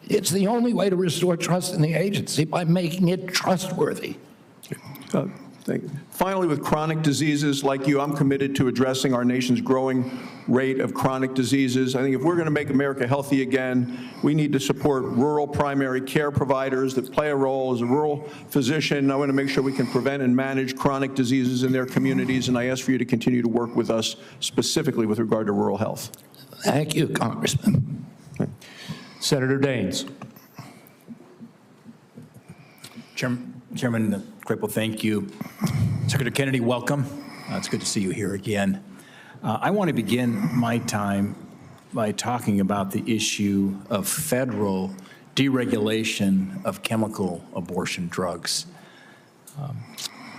Speaker 3: It's the only way to restore trust in the agency, by making it trustworthy.
Speaker 6: Finally, with chronic diseases like you, I'm committed to addressing our nation's growing rate of chronic diseases. I think if we're going to make America healthy again, we need to support rural primary care providers that play a role. As a rural physician, I want to make sure we can prevent and manage chronic diseases in their communities, and I ask for you to continue to work with us specifically with regard to rural health.
Speaker 3: Thank you, Congressman.
Speaker 1: Senator Daines.
Speaker 13: Chairman Crapo, thank you. Secretary Kennedy, welcome. It's good to see you here again. I want to begin my time by talking about the issue of federal deregulation of chemical abortion drugs.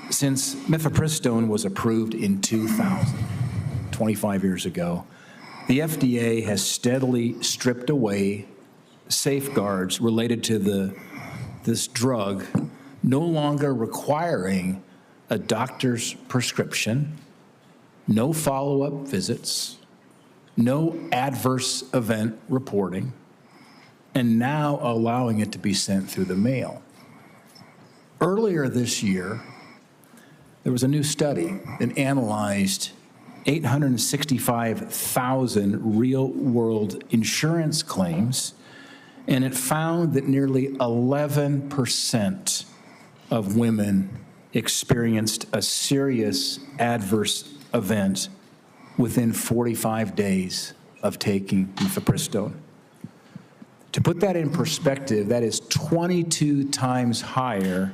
Speaker 13: Since mifepristone was approved in 2000, 25 years ago, the FDA has steadily stripped away safeguards related to this drug, no longer requiring a doctor's prescription, no follow-up visits, no adverse event reporting, and now allowing it to be sent through the mail. Earlier this year, there was a new study that analyzed 865,000 real-world insurance claims, and it found that nearly 11% of women experienced a serious adverse event within 45 days of taking mifepristone. To put that in perspective, that is 22 times higher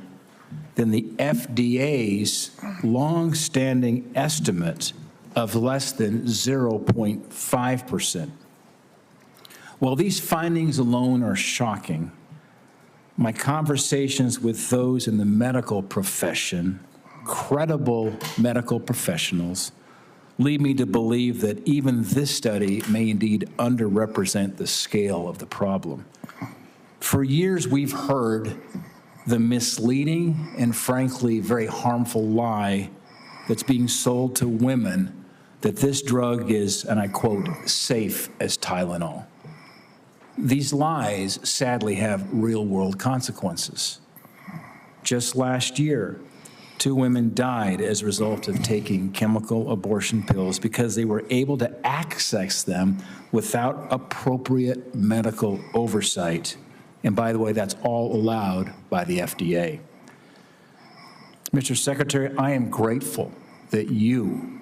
Speaker 13: than the FDA's long-standing estimate of less than 0.5%. While these findings alone are shocking, my conversations with those in the medical profession, credible medical professionals, lead me to believe that even this study may indeed underrepresent the scale of the problem. For years, we've heard the misleading and frankly very harmful lie that's being sold to women that this drug is, and I quote, safe as Tylenol. These lies sadly have real-world consequences. Just last year, 2 women died as a result of taking chemical abortion pills because they were able to access them without appropriate medical oversight. And by the way, that's all allowed by the FDA. Mr. Secretary, I am grateful that you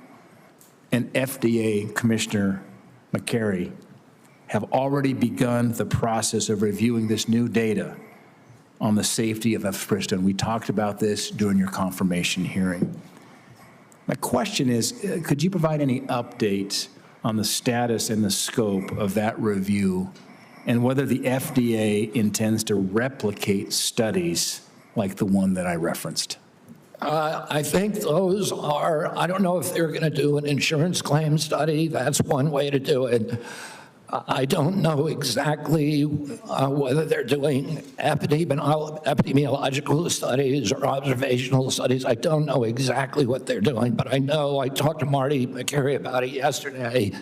Speaker 13: and FDA Commissioner McCary have already begun the process of reviewing this new data on the safety of mifepristone. We talked about this during your confirmation hearing. My question is, could you provide any updates on the status and the scope of that review and whether the FDA intends to replicate studies like the one that I referenced?
Speaker 3: I think those are, I don't know if they're going to do an insurance claim study. That's one way to do it. I don't know exactly whether they're doing epidemiological studies or observational studies. I don't know exactly what they're doing, but I know I talked to Marty McCary about it yesterday,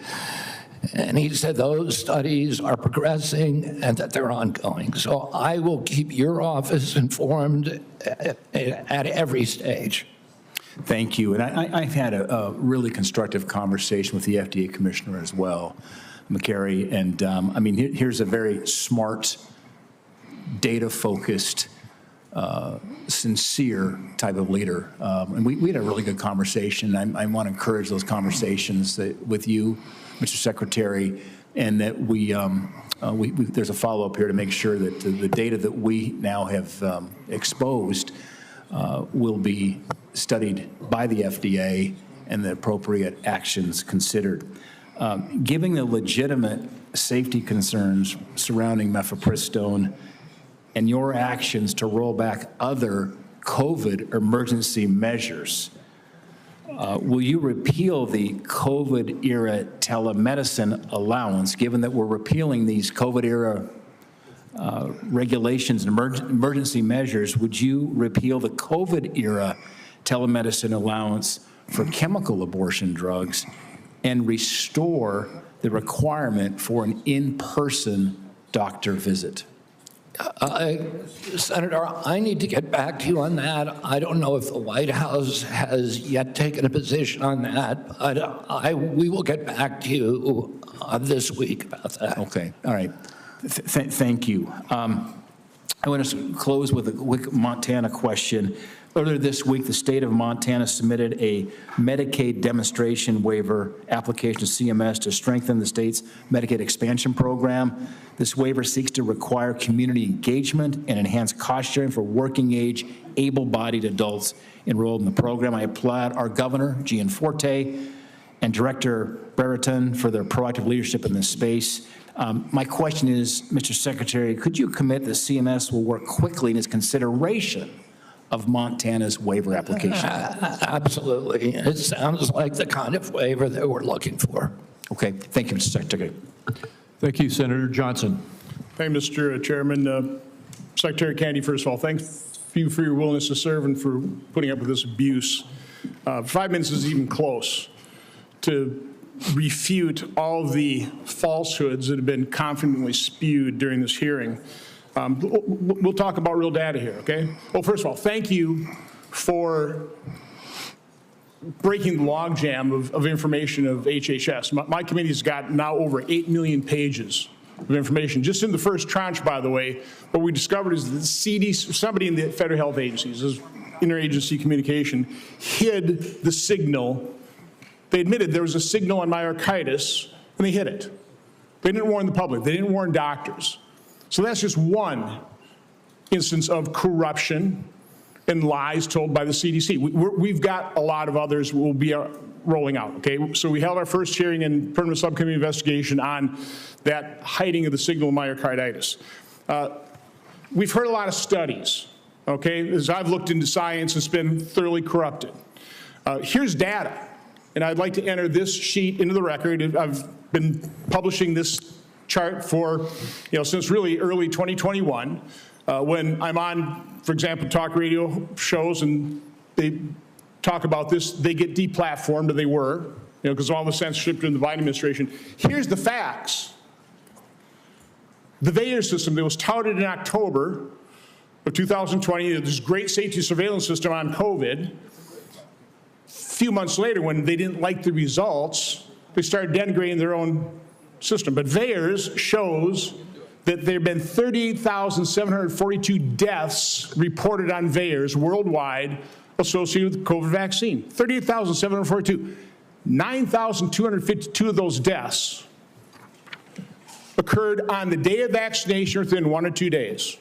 Speaker 3: and he said those studies are progressing and that they're ongoing. So I will keep your office informed at every stage.
Speaker 13: Thank you. And I've had a really constructive conversation with the FDA commissioner as well, McCary, and I mean, here's a very smart, data-focused, sincere type of leader. And we had a really good conversation. I want to encourage those conversations with you, Mr. Secretary, and that there's a follow-up here to make sure that the data that we now have exposed will be studied by the FDA and the appropriate actions considered. Given the legitimate safety concerns surrounding mifepristone and your actions to roll back other COVID emergency measures, will you repeal the COVID-era telemedicine allowance, given that we're repealing these COVID-era regulations and emergency measures? Would you repeal the COVID-era telemedicine allowance for chemical abortion drugs and restore the requirement for an in-person doctor visit?
Speaker 3: Senator, I need to get back to you on that. I don't know if the White House has yet taken a position on that, but we will get back to you this week about that.
Speaker 13: Okay, all right. Thank you. I want to close with a quick Montana question. Earlier this week, the state of Montana submitted a Medicaid demonstration waiver application to CMS to strengthen the state's Medicaid expansion program. This waiver seeks to require community engagement and enhance cost sharing for working-age, able-bodied adults enrolled in the program. I applaud our governor, Gianforte, and Director Brereton for their proactive leadership in this space. My question is, Mr. Secretary, could you commit that CMS will work quickly in its consideration of Montana's waiver application?
Speaker 3: Absolutely. It sounds like the kind of waiver that we're looking for.
Speaker 13: Okay. Thank you, Mr. Secretary.
Speaker 1: Thank you, Senator Johnson.
Speaker 14: Thank you, Mr. Chairman. Secretary Kennedy, first of all, thank you for your willingness to serve and for putting up with this abuse. 5 minutes is even close to refute all the falsehoods that have been confidently spewed during this hearing. We'll talk about real data here, okay? Well, first of all, thank you for breaking the logjam of information of HHS. My committee's got now over 8 million pages of information. Just in the first tranche, by the way, what we discovered is that the CDC, somebody in the federal health agencies, this interagency communication, hid the signal. They admitted there was a signal on myocarditis, and they hid it. They didn't warn the public. They didn't warn doctors. So that's just one instance of corruption and lies told by the CDC. We've got a lot of others we'll be rolling out, okay? So we held our first hearing in permanent subcommittee investigation on that hiding of the signal of myocarditis. We've heard a lot of studies, okay? As I've looked into science, it's been thoroughly corrupted. Here's data, and I'd like to enter this sheet into the record. I've been publishing this chart for, since really early 2021, when I'm on, for example, talk radio shows and they talk about this, they get deplatformed, or they were, because of all the censorship during the Biden administration. Here's the facts. The VAERS system that was touted in October of 2020, this great safety surveillance system on COVID, a few months later, when they didn't like the results, they started denigrating their own system. But VAERS shows that there have been 38,742 deaths reported on VAERS worldwide associated with the COVID vaccine. 38,742. 9,252 of those deaths occurred on the day of vaccination within 1 or 2 days.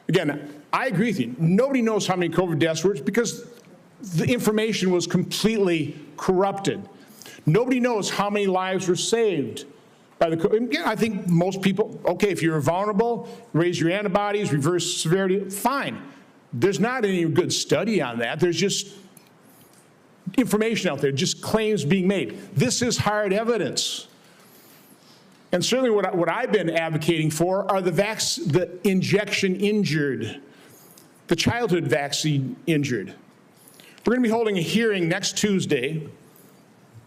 Speaker 14: Again, I agree with you. Nobody knows how many COVID deaths were because the information was completely corrupted. Nobody knows how many lives were saved by the COVID. I think most people, okay, if you're vulnerable, raise your antibodies, reverse severity, fine. There's not any good study on that. There's just information out there, just claims being made. This is hard evidence. And certainly what I've been advocating for are the injection injured, the childhood vaccine injured. We're going to be holding a hearing next Tuesday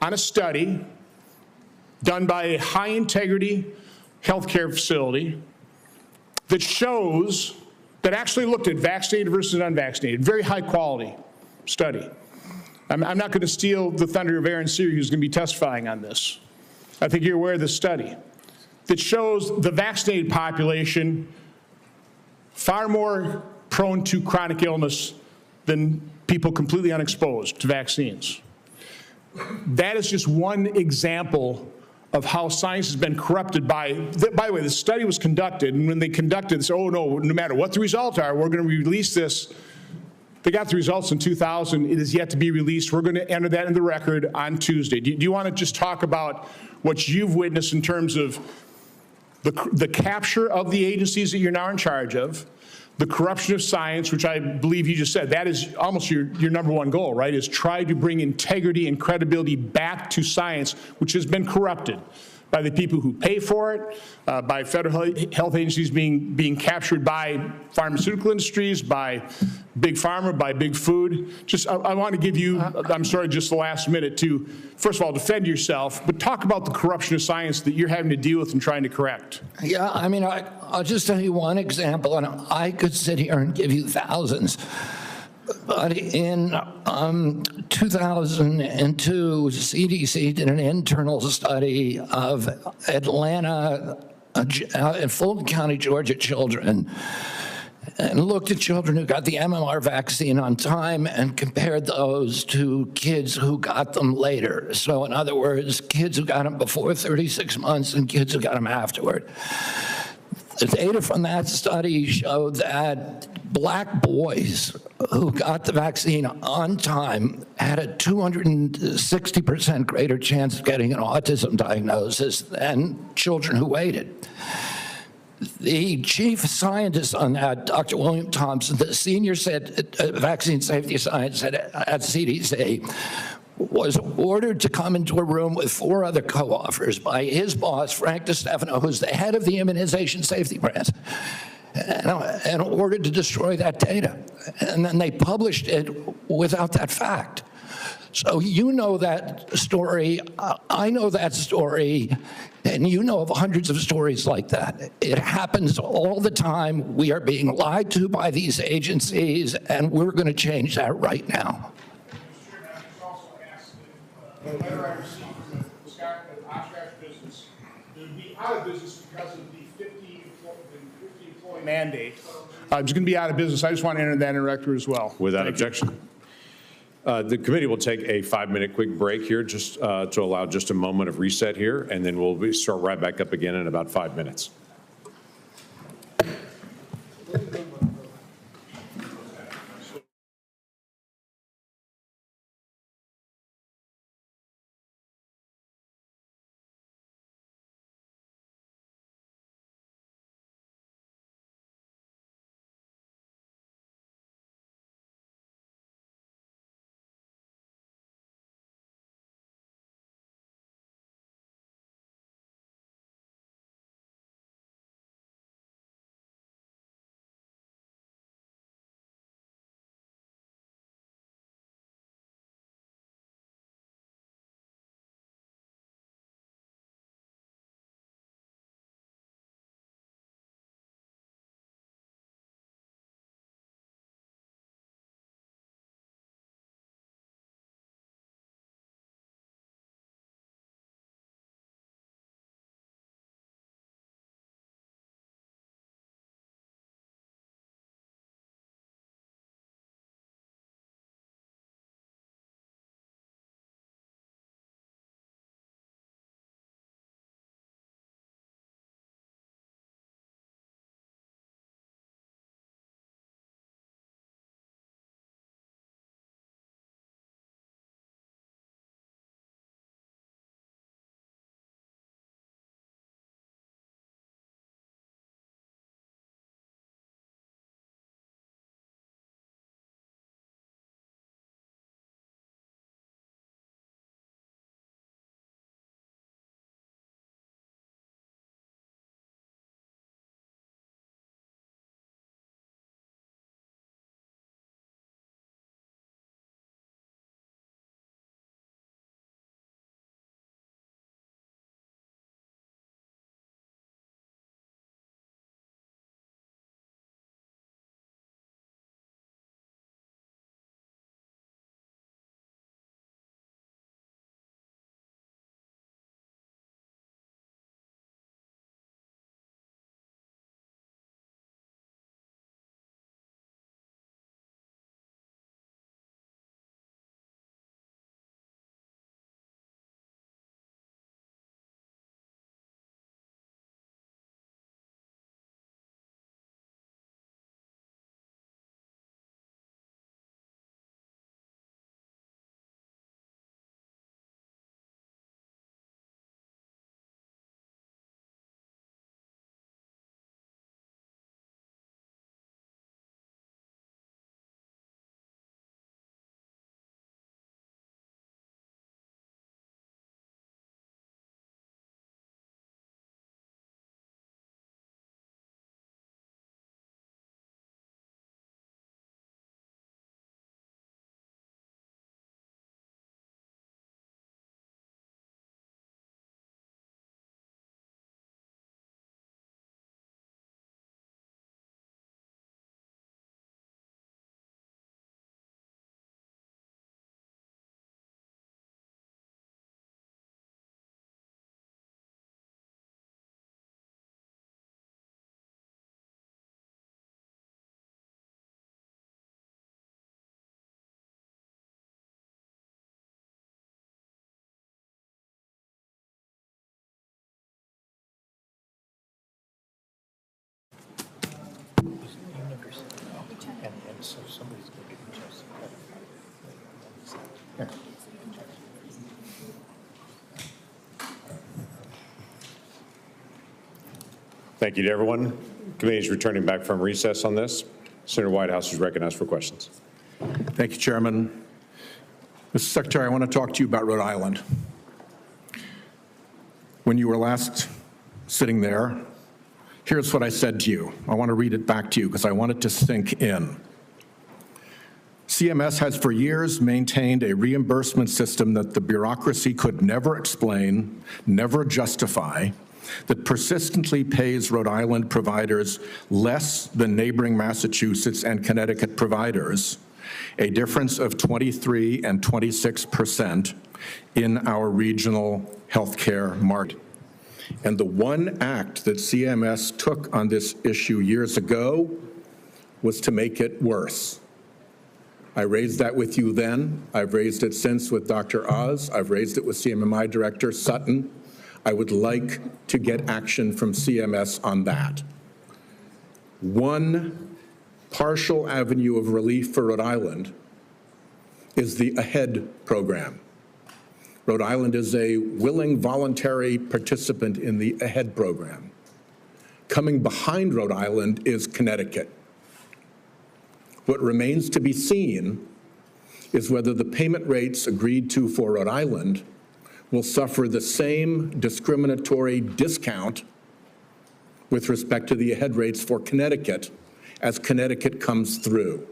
Speaker 14: on a study done by a high-integrity healthcare facility that shows, that actually looked at vaccinated versus unvaccinated, very high-quality study. I'm not going to steal the thunder of Aaron Seary, who's going to be testifying on this. I think you're aware of this study that shows the vaccinated population far more prone to chronic illness than people completely unexposed to vaccines. That is just one example of how science has been corrupted by the way, the study was conducted, and when they conducted this, oh no, no matter what the results are, we're going to release this. They got the results in 2000. It is yet to be released. We're going to enter that in the record on Tuesday. Do you want to just talk about what you've witnessed in terms of the capture of the agencies that you're now in charge of, the corruption of science, which I believe you just said, that is almost your number one goal, right, is try to bring integrity and credibility back to science, which has been corrupted by the people who pay for it, by federal health agencies being captured by pharmaceutical industries, by big pharma, by big food. Just, I want to give you, I'm sorry, just the last minute to, first of all, defend yourself, but talk about the corruption of science that you're having to deal with and trying to correct.
Speaker 3: Yeah, I mean, I'll just tell you one example, and I could sit here and give you thousands. But in 2002, CDC did an internal study of Atlanta and Fulton County, Georgia children, and looked at children who got the MMR vaccine on time and compared those to kids who got them later. So in other words, kids who got them before 36 months and kids who got them afterward. The data from that study showed that black boys who got the vaccine on time had a 260% greater chance of getting an autism diagnosis than children who waited. The chief scientist on that, Dr. William Thompson, the senior vaccine safety scientist at CDC, was ordered to come into a room with 4 other co-authors by his boss, Frank DeStefano, who's the head of the immunization safety branch, and ordered to destroy that data. And then they published it without that fact. So you know that story, I know that story, and you know of hundreds of stories like that. It happens all the time. We are being lied to by these agencies, and we're going to change that right now.
Speaker 14: The letter I received from the Oshkosh business, it would be out of business because of the 50 employee mandate. It's going to be out of business. I just want to enter that in record as well.
Speaker 11: Without objection. The committee will take a 5-minute quick break here just to allow just a moment of reset here, and then we'll start right back up again in about 5 minutes. Thank you to everyone. Committee is returning back from recess on this. Senator Whitehouse is recognized for questions.
Speaker 15: Thank you, Chairman. Mr. Secretary, I want to talk to you about Rhode Island. When you were last sitting there, here's what I said to you. I want to read it back to you because I want it to sink in. CMS has for years maintained a reimbursement system that the bureaucracy could never explain, never justify, that persistently pays Rhode Island providers less than neighboring Massachusetts and Connecticut providers, a difference of 23 and 26% in our regional healthcare market. And the one act that CMS took on this issue years ago was to make it worse. I raised that with you then. I've raised it since with Dr. Oz. I've raised it with CMMI Director Sutton. I would like to get action from CMS on that. One partial avenue of relief for Rhode Island is the AHEAD program. Rhode Island is a willing voluntary participant in the AHEAD program. Coming behind Rhode Island is Connecticut. What remains to be seen is whether the payment rates agreed to for Rhode Island will suffer the same discriminatory discount with respect to the AHEAD rates for Connecticut as Connecticut comes through.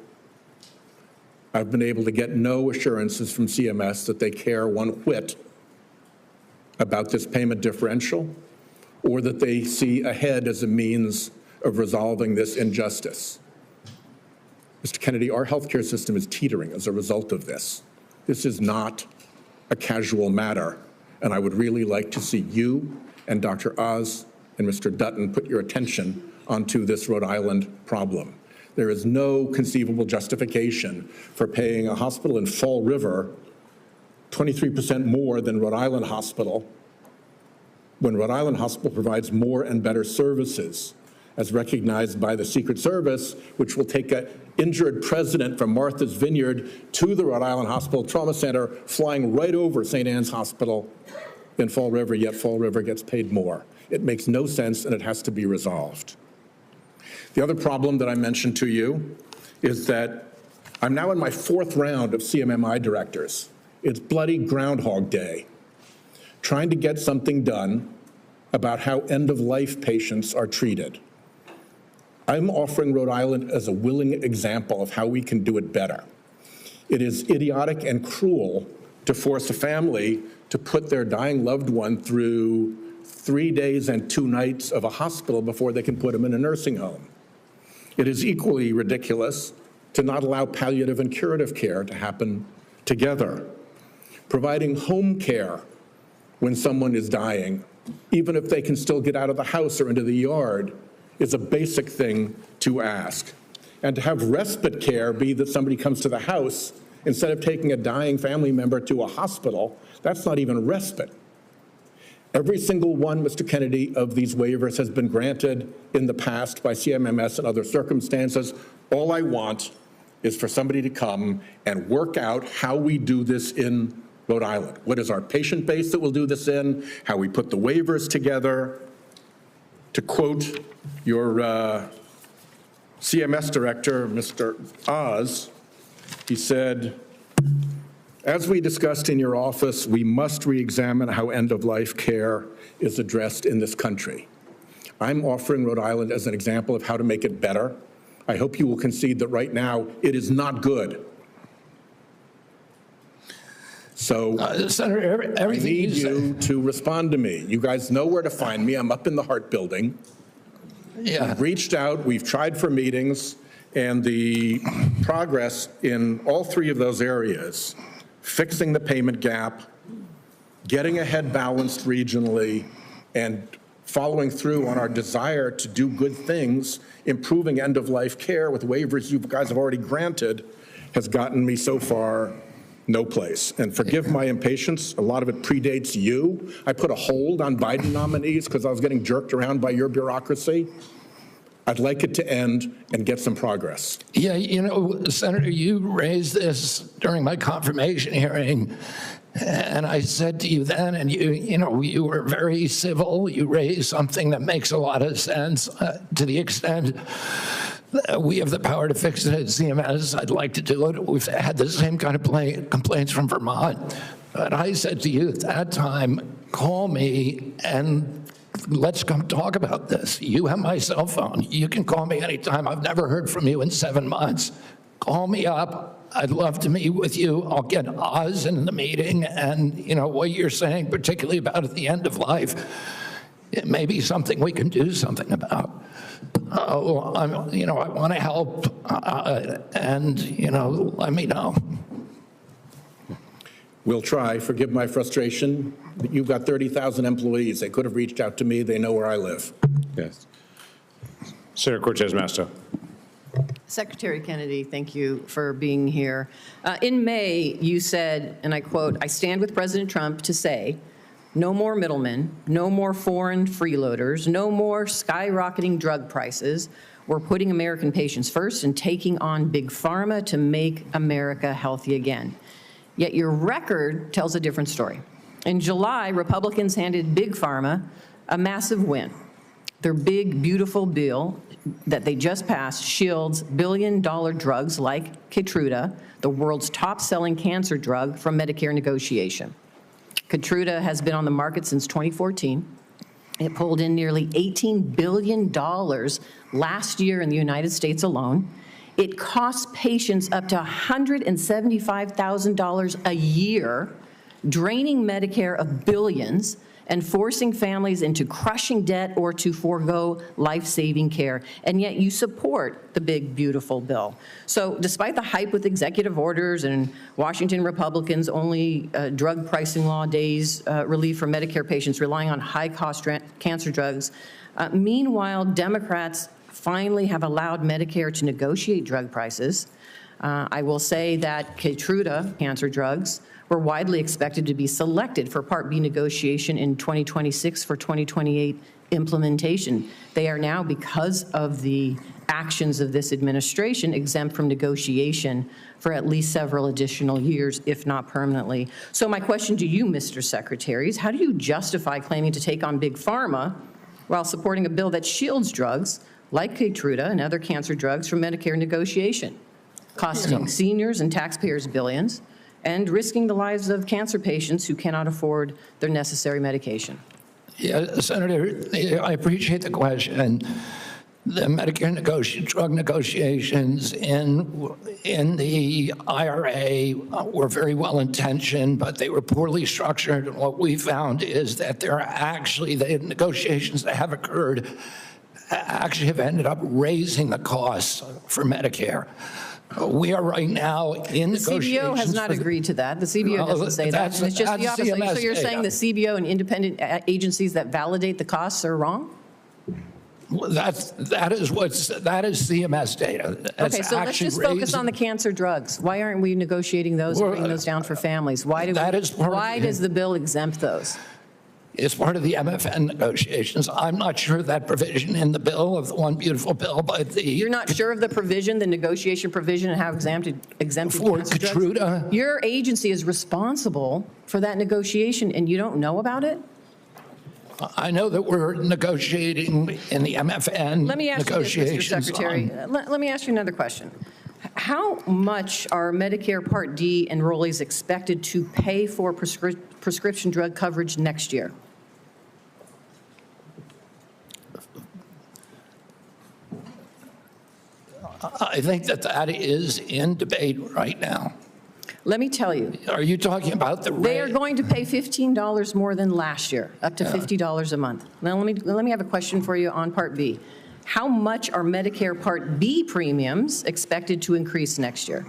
Speaker 15: I've been able to get no assurances from CMS that they care one whit about this payment differential or that they see AHEAD as a means of resolving this injustice. Mr. Kennedy, our healthcare system is teetering as a result of this. This is not a casual matter, and I would really like to see you and Dr. Oz and Mr. Dutton put your attention onto this Rhode Island problem. There is no conceivable justification for paying a hospital in Fall River 23% more than Rhode Island Hospital when Rhode Island Hospital provides more and better services, as recognized by the Secret Service, which will take an injured president from Martha's Vineyard to the Rhode Island Hospital Trauma Center, flying right over St. Anne's Hospital in Fall River, yet Fall River gets paid more. It makes no sense, and it has to be resolved. The other problem that I mentioned to you is that I'm now in my 4th round of CMMI directors. It's bloody Groundhog Day, trying to get something done about how end-of-life patients are treated. I'm offering Rhode Island as a willing example of how we can do it better. It is idiotic and cruel to force a family to put their dying loved one through 3 days and 2 nights of a hospital before they can put them in a nursing home. It is equally ridiculous to not allow palliative and curative care to happen together. Providing home care when someone is dying, even if they can still get out of the house or into the yard, is a basic thing to ask. And to have respite care be that somebody comes to the house instead of taking a dying family member to a hospital, that's not even respite. Every single one, Mr. Kennedy, of these waivers has been granted in the past by CMMS and other circumstances. All I want is for somebody to come and work out how we do this in Rhode Island. What is our patient base that we'll do this in, how we put the waivers together. To quote your CMS director, Mr. Oz, he said, as we discussed in your office, we must re-examine how end-of-life care is addressed in this country. I'm offering Rhode Island as an example of how to make it better. I hope you will concede that right now it is not good. So
Speaker 3: Senator,
Speaker 15: I need you to respond to me. You guys know where to find me. I'm up in the Hart Building.
Speaker 3: Yeah.
Speaker 15: We've reached out, we've tried for meetings, and the progress in all 3 of those areas, fixing the payment gap, getting ahead balanced regionally, and following through on our desire to do good things, improving end-of-life care with waivers you guys have already granted, has gotten me so far no place. And forgive my impatience, a lot of it predates you. I put a hold on Biden nominees because I was getting jerked around by your bureaucracy. I'd like it to end and get some progress.
Speaker 3: Yeah, you know, Senator, you raised this during my confirmation hearing, and I said to you then, and you were very civil. You raised something that makes a lot of sense to the extent that we have the power to fix it at CMS. I'd like to do it. We've had the same kind of complaints from Vermont. But I said to you at that time, call me and let's come talk about this. You have my cell phone. You can call me anytime. I've never heard from you in 7 months. Call me up. I'd love to meet with you. I'll get Oz in the meeting, and what you're saying, particularly about at the end of life, it may be something we can do something about. I want to help, and let me know.
Speaker 15: We'll try. Forgive my frustration. But you've got 30,000 employees. They could have reached out to me. They know where I live.
Speaker 11: Yes. Senator Cortez Masto.
Speaker 16: Secretary Kennedy, thank you for being here. In May, you said, and I quote, "I stand with President Trump to say, no more middlemen, no more foreign freeloaders, no more skyrocketing drug prices. We're putting American patients first and taking on big pharma to make America healthy again." Yet your record tells a different story. In July, Republicans handed big pharma a massive win. Their big, beautiful bill that they just passed shields billion-dollar drugs like Keytruda, the world's top-selling cancer drug, from Medicare negotiation. Keytruda has been on the market since 2014. It pulled in nearly $18 billion last year in the United States alone. It costs patients up to $175,000 a year, draining Medicare of billions and forcing families into crushing debt or to forego life-saving care. And yet you support the big, beautiful bill. So despite the hype with executive orders and Washington Republicans only drug pricing law days relief for Medicare patients relying on high-cost cancer drugs, meanwhile, Democrats finally have allowed Medicare to negotiate drug prices. I will say that Keytruda cancer drugs were widely expected to be selected for Part B negotiation in 2026 for 2028 implementation. They are now, because of the actions of this administration, exempt from negotiation for at least several additional years, if not permanently. So my question to you, Mr. Secretary, is how do you justify claiming to take on big pharma while supporting a bill that shields drugs like Keytruda and other cancer drugs from Medicare negotiation, costing seniors and taxpayers billions, and risking the lives of cancer patients who cannot afford their necessary medication?
Speaker 3: Yeah, Senator, I appreciate the question. The Medicare drug negotiations in the IRA were very well intentioned, but they were poorly structured. And what we found is that there are actually, the negotiations that have occurred actually have ended up raising the costs for Medicare. We are right now in negotiations.
Speaker 16: The CBO has not agreed to that. The CBO doesn't say that. And it's just the opposite. So you're saying the CBO and independent agencies that validate the costs are wrong?
Speaker 3: Well, that is CMS data. That's
Speaker 16: okay, so let's just focus on the cancer drugs. Why aren't we negotiating those and bringing those down for families? Why does the bill exempt those?
Speaker 3: It's part of the MFN negotiations. I'm not sure of that provision in the bill, of the one beautiful bill, but the...
Speaker 16: You're not sure of the provision, the negotiation provision, and how exempted
Speaker 3: for Keytruda?
Speaker 16: Your agency is responsible for that negotiation, and you don't know about it?
Speaker 3: I know that we're negotiating in the MFN
Speaker 16: Let me ask you this, Mr. Secretary. Let me ask you another question. How much are Medicare Part D enrollees expected to pay for prescription drug coverage next year?
Speaker 3: I think that is in debate right now.
Speaker 16: Let me tell you.
Speaker 3: Are you talking about the rate?
Speaker 16: They are going to pay $15 more than last year, up to $50 a month. Now, let me have a question for you on Part B. How much are Medicare Part B premiums expected to increase next year?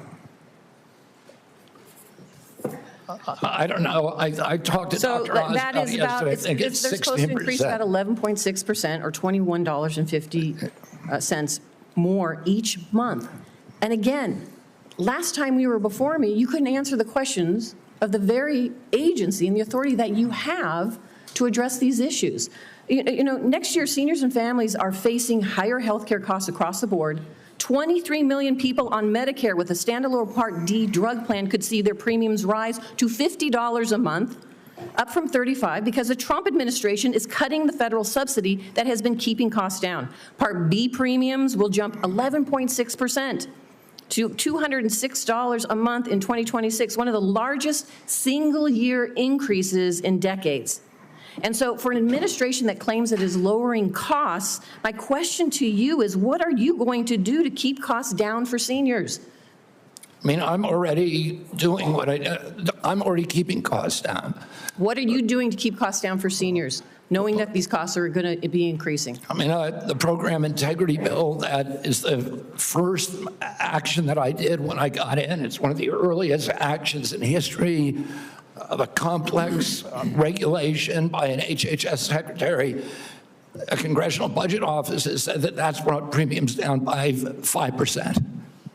Speaker 3: I don't know. I talked to Dr. Oz about it yesterday. I think it's 16%.
Speaker 16: They're supposed to increase about 11.6% or $21.50 more each month. And again, last time we were before me, you couldn't answer the questions of the very agency and the authority that you have to address these issues. You know, next year, seniors and families are facing higher health care costs across the board. 23 million people on Medicare with a standalone Part D drug plan could see their premiums rise to $50 a month, up from $35, because the Trump administration is cutting the federal subsidy that has been keeping costs down. Part B premiums will jump 11.6% to $206 a month in 2026, one of the largest single-year increases in decades. And so for an administration that claims it is lowering costs, my question to you is, what are you going to do to keep costs down for seniors?
Speaker 3: I mean, I'm already doing what I'm already keeping costs down.
Speaker 16: What are you doing to keep costs down for seniors, knowing that these costs are going to be increasing?
Speaker 3: I mean, the program integrity bill, that is the first action that I did when I got in. It's one of the earliest actions in history of a complex regulation by an HHS secretary. A Congressional Budget Office has said that that's brought premiums down by 5%.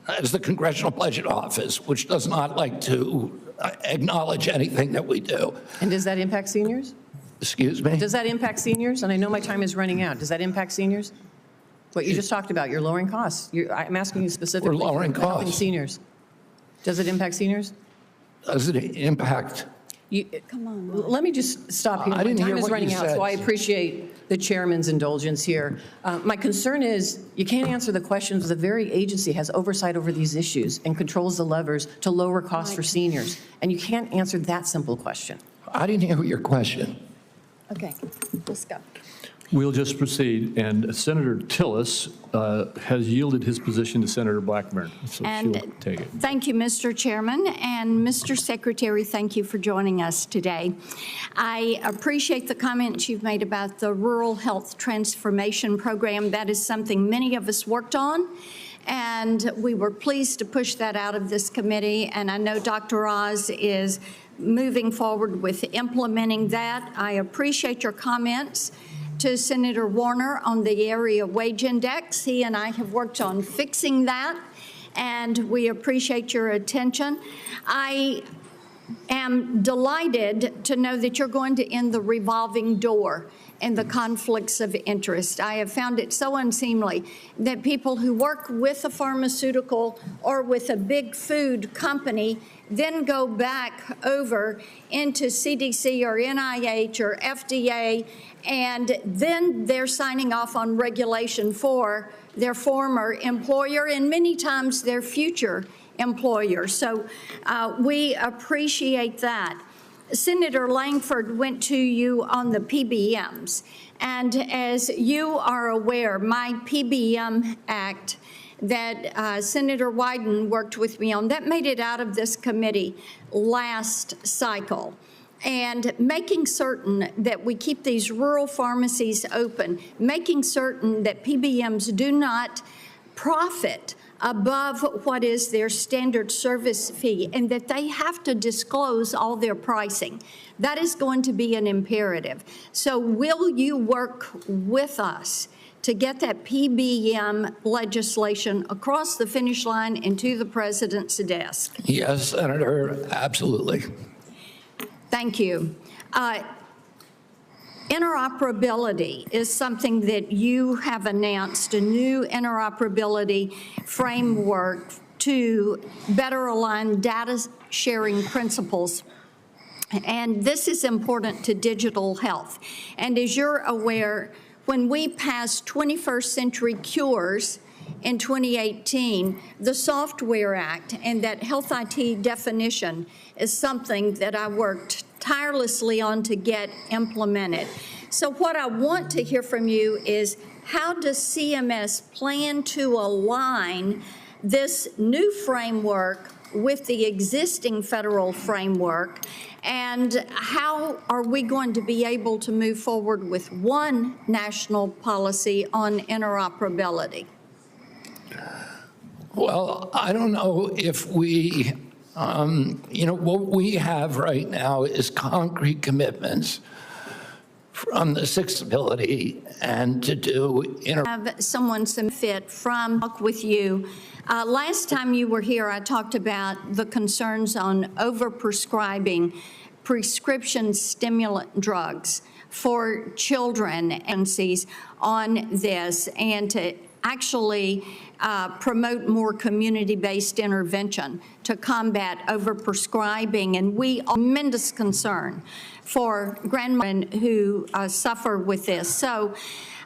Speaker 3: That is the Congressional Budget Office, which does not like to acknowledge anything that we do.
Speaker 16: And does that impact seniors?
Speaker 3: Excuse me?
Speaker 16: Does that impact seniors? And I know my time is running out. Does that impact seniors? What you just talked about, you're lowering costs. I'm asking you specifically.
Speaker 3: We're lowering
Speaker 16: for helping
Speaker 3: costs.
Speaker 16: seniors. Does it impact seniors?
Speaker 3: Does it impact?
Speaker 16: Come on. Let me just stop here.
Speaker 3: I didn't
Speaker 16: My
Speaker 3: hear
Speaker 16: time is
Speaker 3: what
Speaker 16: running
Speaker 3: you
Speaker 16: out,
Speaker 3: said.
Speaker 16: so I appreciate the chairman's indulgence here. My concern is you can't answer the questions. The very agency has oversight over these issues and controls the levers to lower costs for seniors, and you can't answer that simple question.
Speaker 3: I didn't hear your question.
Speaker 9: Okay, let's go.
Speaker 1: We'll just proceed, and Senator Tillis has yielded his position to Senator Blackburn, so she'll take it.
Speaker 17: Thank you, Mr. Chairman, and Mr. Secretary, thank you for joining us today. I appreciate the comments you've made about the Rural Health Transformation Program. That is something many of us worked on, and we were pleased to push that out of this committee, and I know Dr. Oz is moving forward with implementing that. I appreciate your comments to Senator Warner on the area wage index. He and I have worked on fixing that, and we appreciate your attention. I am delighted to know that you're going to end the revolving door and the conflicts of interest. I have found it so unseemly that people who work with a pharmaceutical or with a big food company then go back over into CDC or NIH or FDA, and then they're signing off on regulation for their former employer and many times their future employer. So we appreciate that. Senator Langford went to you on the PBMs, and as you are aware, my PBM Act that Senator Wyden worked with me on, that made it out of this committee last cycle. And making certain that we keep these rural pharmacies open, making certain that PBMs do not profit above what is their standard service fee, and that they have to disclose all their pricing. That is going to be an imperative. So will you work with us to get that PBM legislation across the finish line and to the president's desk?
Speaker 3: Yes, Senator, absolutely.
Speaker 17: Thank you. Interoperability is something that you have announced, a new interoperability framework to better align data sharing principles. And this is important to digital health. And as you're aware, when we passed 21st Century Cures in 2018, the Software Act and that health IT definition is something that I worked tirelessly on to get implemented. So what I want to hear from you is, how does CMS plan to align this new framework with the existing federal framework, and how are we going to be able to move forward with one national policy on interoperability?
Speaker 3: Well, I don't know if we, what we have right now is concrete commitments from the Sixth Ability and to do
Speaker 17: have someone fit from talk with you. Last time you were here, I talked about the concerns on overprescribing prescription stimulant drugs for children and on this, and to actually promote more community-based intervention to combat overprescribing. And we are tremendous concern for grandmothers who suffer with this. So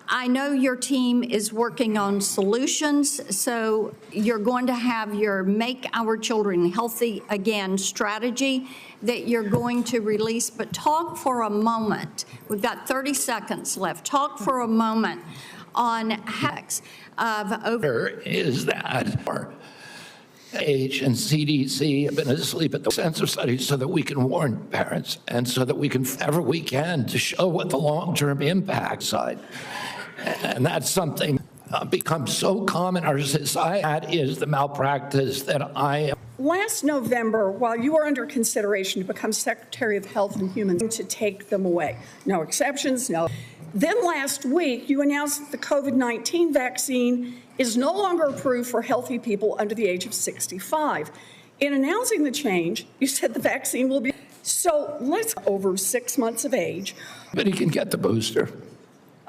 Speaker 17: I know your team is working on solutions, so you're going to have your Make Our Children Healthy Again strategy that you're going to release. But talk for a moment, we've got 30 seconds left, talk for a moment on hacks of over.
Speaker 3: Is that H and CDC have been asleep at the sensor studies so that we can warn parents and so that we can, whatever we can, to show what the long-term impact side. And that's something becomes so common in our society. That is the malpractice that I am.
Speaker 18: Last November, while you were under consideration to become Secretary of Health and Human Services, to take them away. No exceptions, no. Then last week, you announced that the COVID-19 vaccine is no longer approved for healthy people under the age of 65. In announcing the change, you said the vaccine will be, so let's over 6 months of age.
Speaker 3: Anybody can get the booster.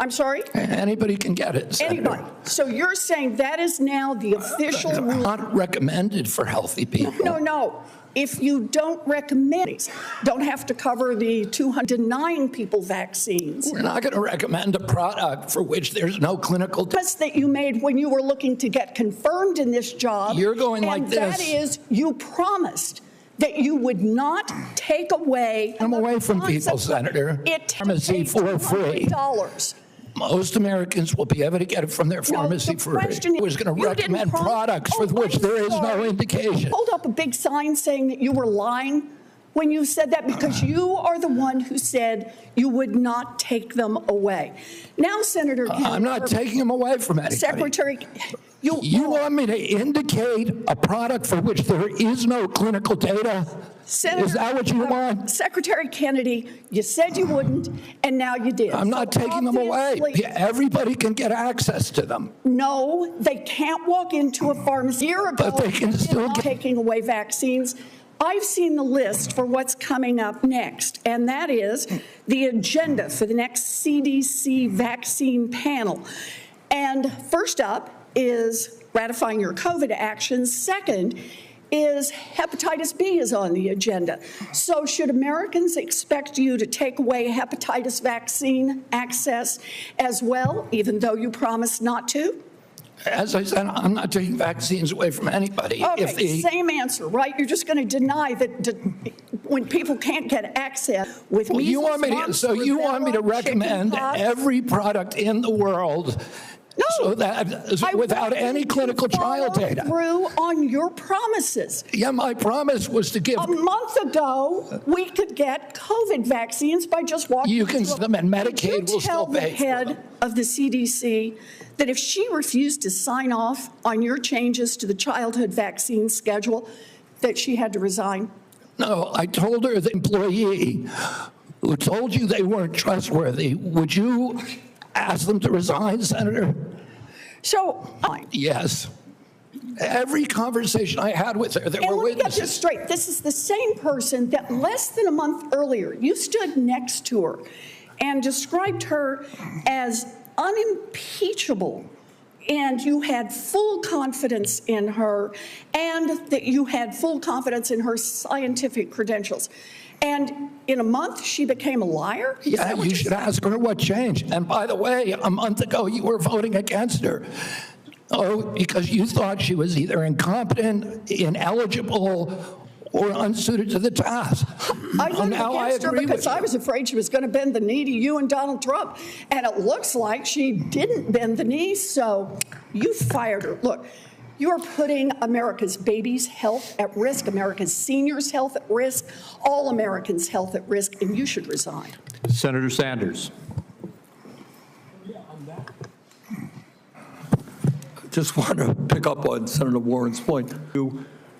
Speaker 18: I'm sorry?
Speaker 3: Anybody can get it, Senator.
Speaker 18: Anybody. So you're saying that is now the official rule?
Speaker 3: Not recommended for healthy people.
Speaker 18: No. If you don't recommend, don't have to cover the 209 people vaccines.
Speaker 3: We're not going to recommend a product for which there's no clinical
Speaker 18: test that you made when you were looking to get confirmed in this job.
Speaker 3: You're going like this.
Speaker 18: And that is, you promised that you would not take away.
Speaker 3: I'm away from people, Senator. Pharmacy for free. Most Americans will be able to get it from their pharmacy for free. I was going to recommend products for which there is no indication.
Speaker 18: Hold up a big sign saying that you were lying when you said that, because you are the one who said you would not take them away. Now, Senator Kennedy,
Speaker 3: I'm not taking them away from anybody.
Speaker 18: Secretary,
Speaker 3: you want me to indicate a product for which there is no clinical data?
Speaker 18: Senator,
Speaker 3: is that what you want?
Speaker 18: Secretary Kennedy, you said you wouldn't, and now you did.
Speaker 3: I'm not taking them away. Everybody can get access to them.
Speaker 18: No, they can't walk into a pharmacy. A year ago,
Speaker 3: but they can still get
Speaker 18: taking away vaccines. I've seen the list for what's coming up next, and that is the agenda for the next CDC vaccine panel. And first up is ratifying your COVID actions. Second is hepatitis B is on the agenda. So should Americans expect you to take away hepatitis vaccine access as well, even though you promised not to?
Speaker 3: As I said, I'm not taking vaccines away from anybody.
Speaker 18: Okay, same answer, right? You're just going to deny that when people can't get access with measles,
Speaker 3: you want me to recommend every product in the world?
Speaker 18: No,
Speaker 3: so that without any clinical trial data.
Speaker 18: Through on your promises.
Speaker 3: Yeah, my promise was to give.
Speaker 18: A month ago, we could get COVID vaccines by just walking.
Speaker 3: You can them, and Medicaid will still pay.
Speaker 18: Tell the head of the CDC that if she refused to sign off on your changes to the childhood vaccine schedule, that she had to resign.
Speaker 3: No, I told her the employee who told you they weren't trustworthy. Would you ask them to resign, Senator?
Speaker 18: So,
Speaker 3: yes. Every conversation I had with her, there were witnesses.
Speaker 18: Let me get this straight. This is the same person that less than a month earlier, you stood next to her and described her as unimpeachable, and you had full confidence in her, and that you had full confidence in her scientific credentials. And in a month, she became a liar?
Speaker 3: Yeah, you should ask her what changed. And by the way, a month ago, you were voting against her. Oh, because you thought she was either incompetent, ineligible, or unsuited to the task.
Speaker 18: I voted against her because I was afraid she was going to bend the knee to you and Donald Trump. And it looks like she didn't bend the knee, so you fired her. Look, you're putting America's babies' health at risk, America's seniors' health at risk, all Americans' health at risk, and you should resign.
Speaker 1: Senator Sanders.
Speaker 19: Just want to pick up on Senator Warren's point.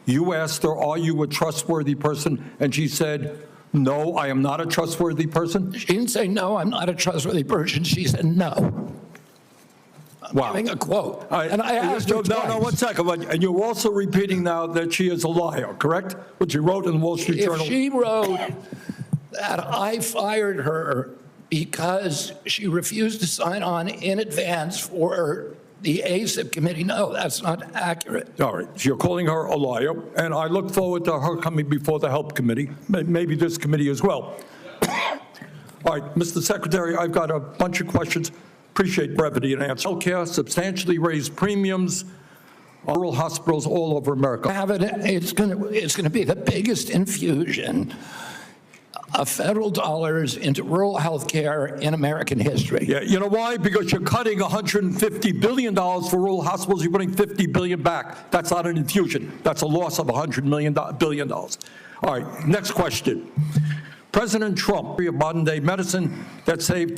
Speaker 19: You asked her, are you a trustworthy person? And she said, no, I am not a trustworthy person.
Speaker 3: She didn't say, no, I'm not a trustworthy person. She said, no.
Speaker 19: Wow.
Speaker 3: Giving a quote. And I asked her twice.
Speaker 19: No, 1 second. And you're also repeating now that she is a liar, correct? What you wrote in the Wall Street Journal.
Speaker 3: If she wrote that I fired her because she refused to sign on in advance for the ACIP committee, no, that's not accurate.
Speaker 19: All right. So you're calling her a liar, and I look forward to her coming before the Help Committee, maybe this committee as well. All right, Mr. Secretary, I've got a bunch of questions. Appreciate brevity and answer. Healthcare substantially raised premiums, rural hospitals all over America.
Speaker 3: It's going to be the biggest infusion of federal dollars into rural health care in American history.
Speaker 19: Yeah, you know why? Because you're cutting $150 billion for rural hospitals. You're putting $50 billion back. That's not an infusion. That's a loss of $100 billion. All right, next question. President Trump, of modern-day medicine that saved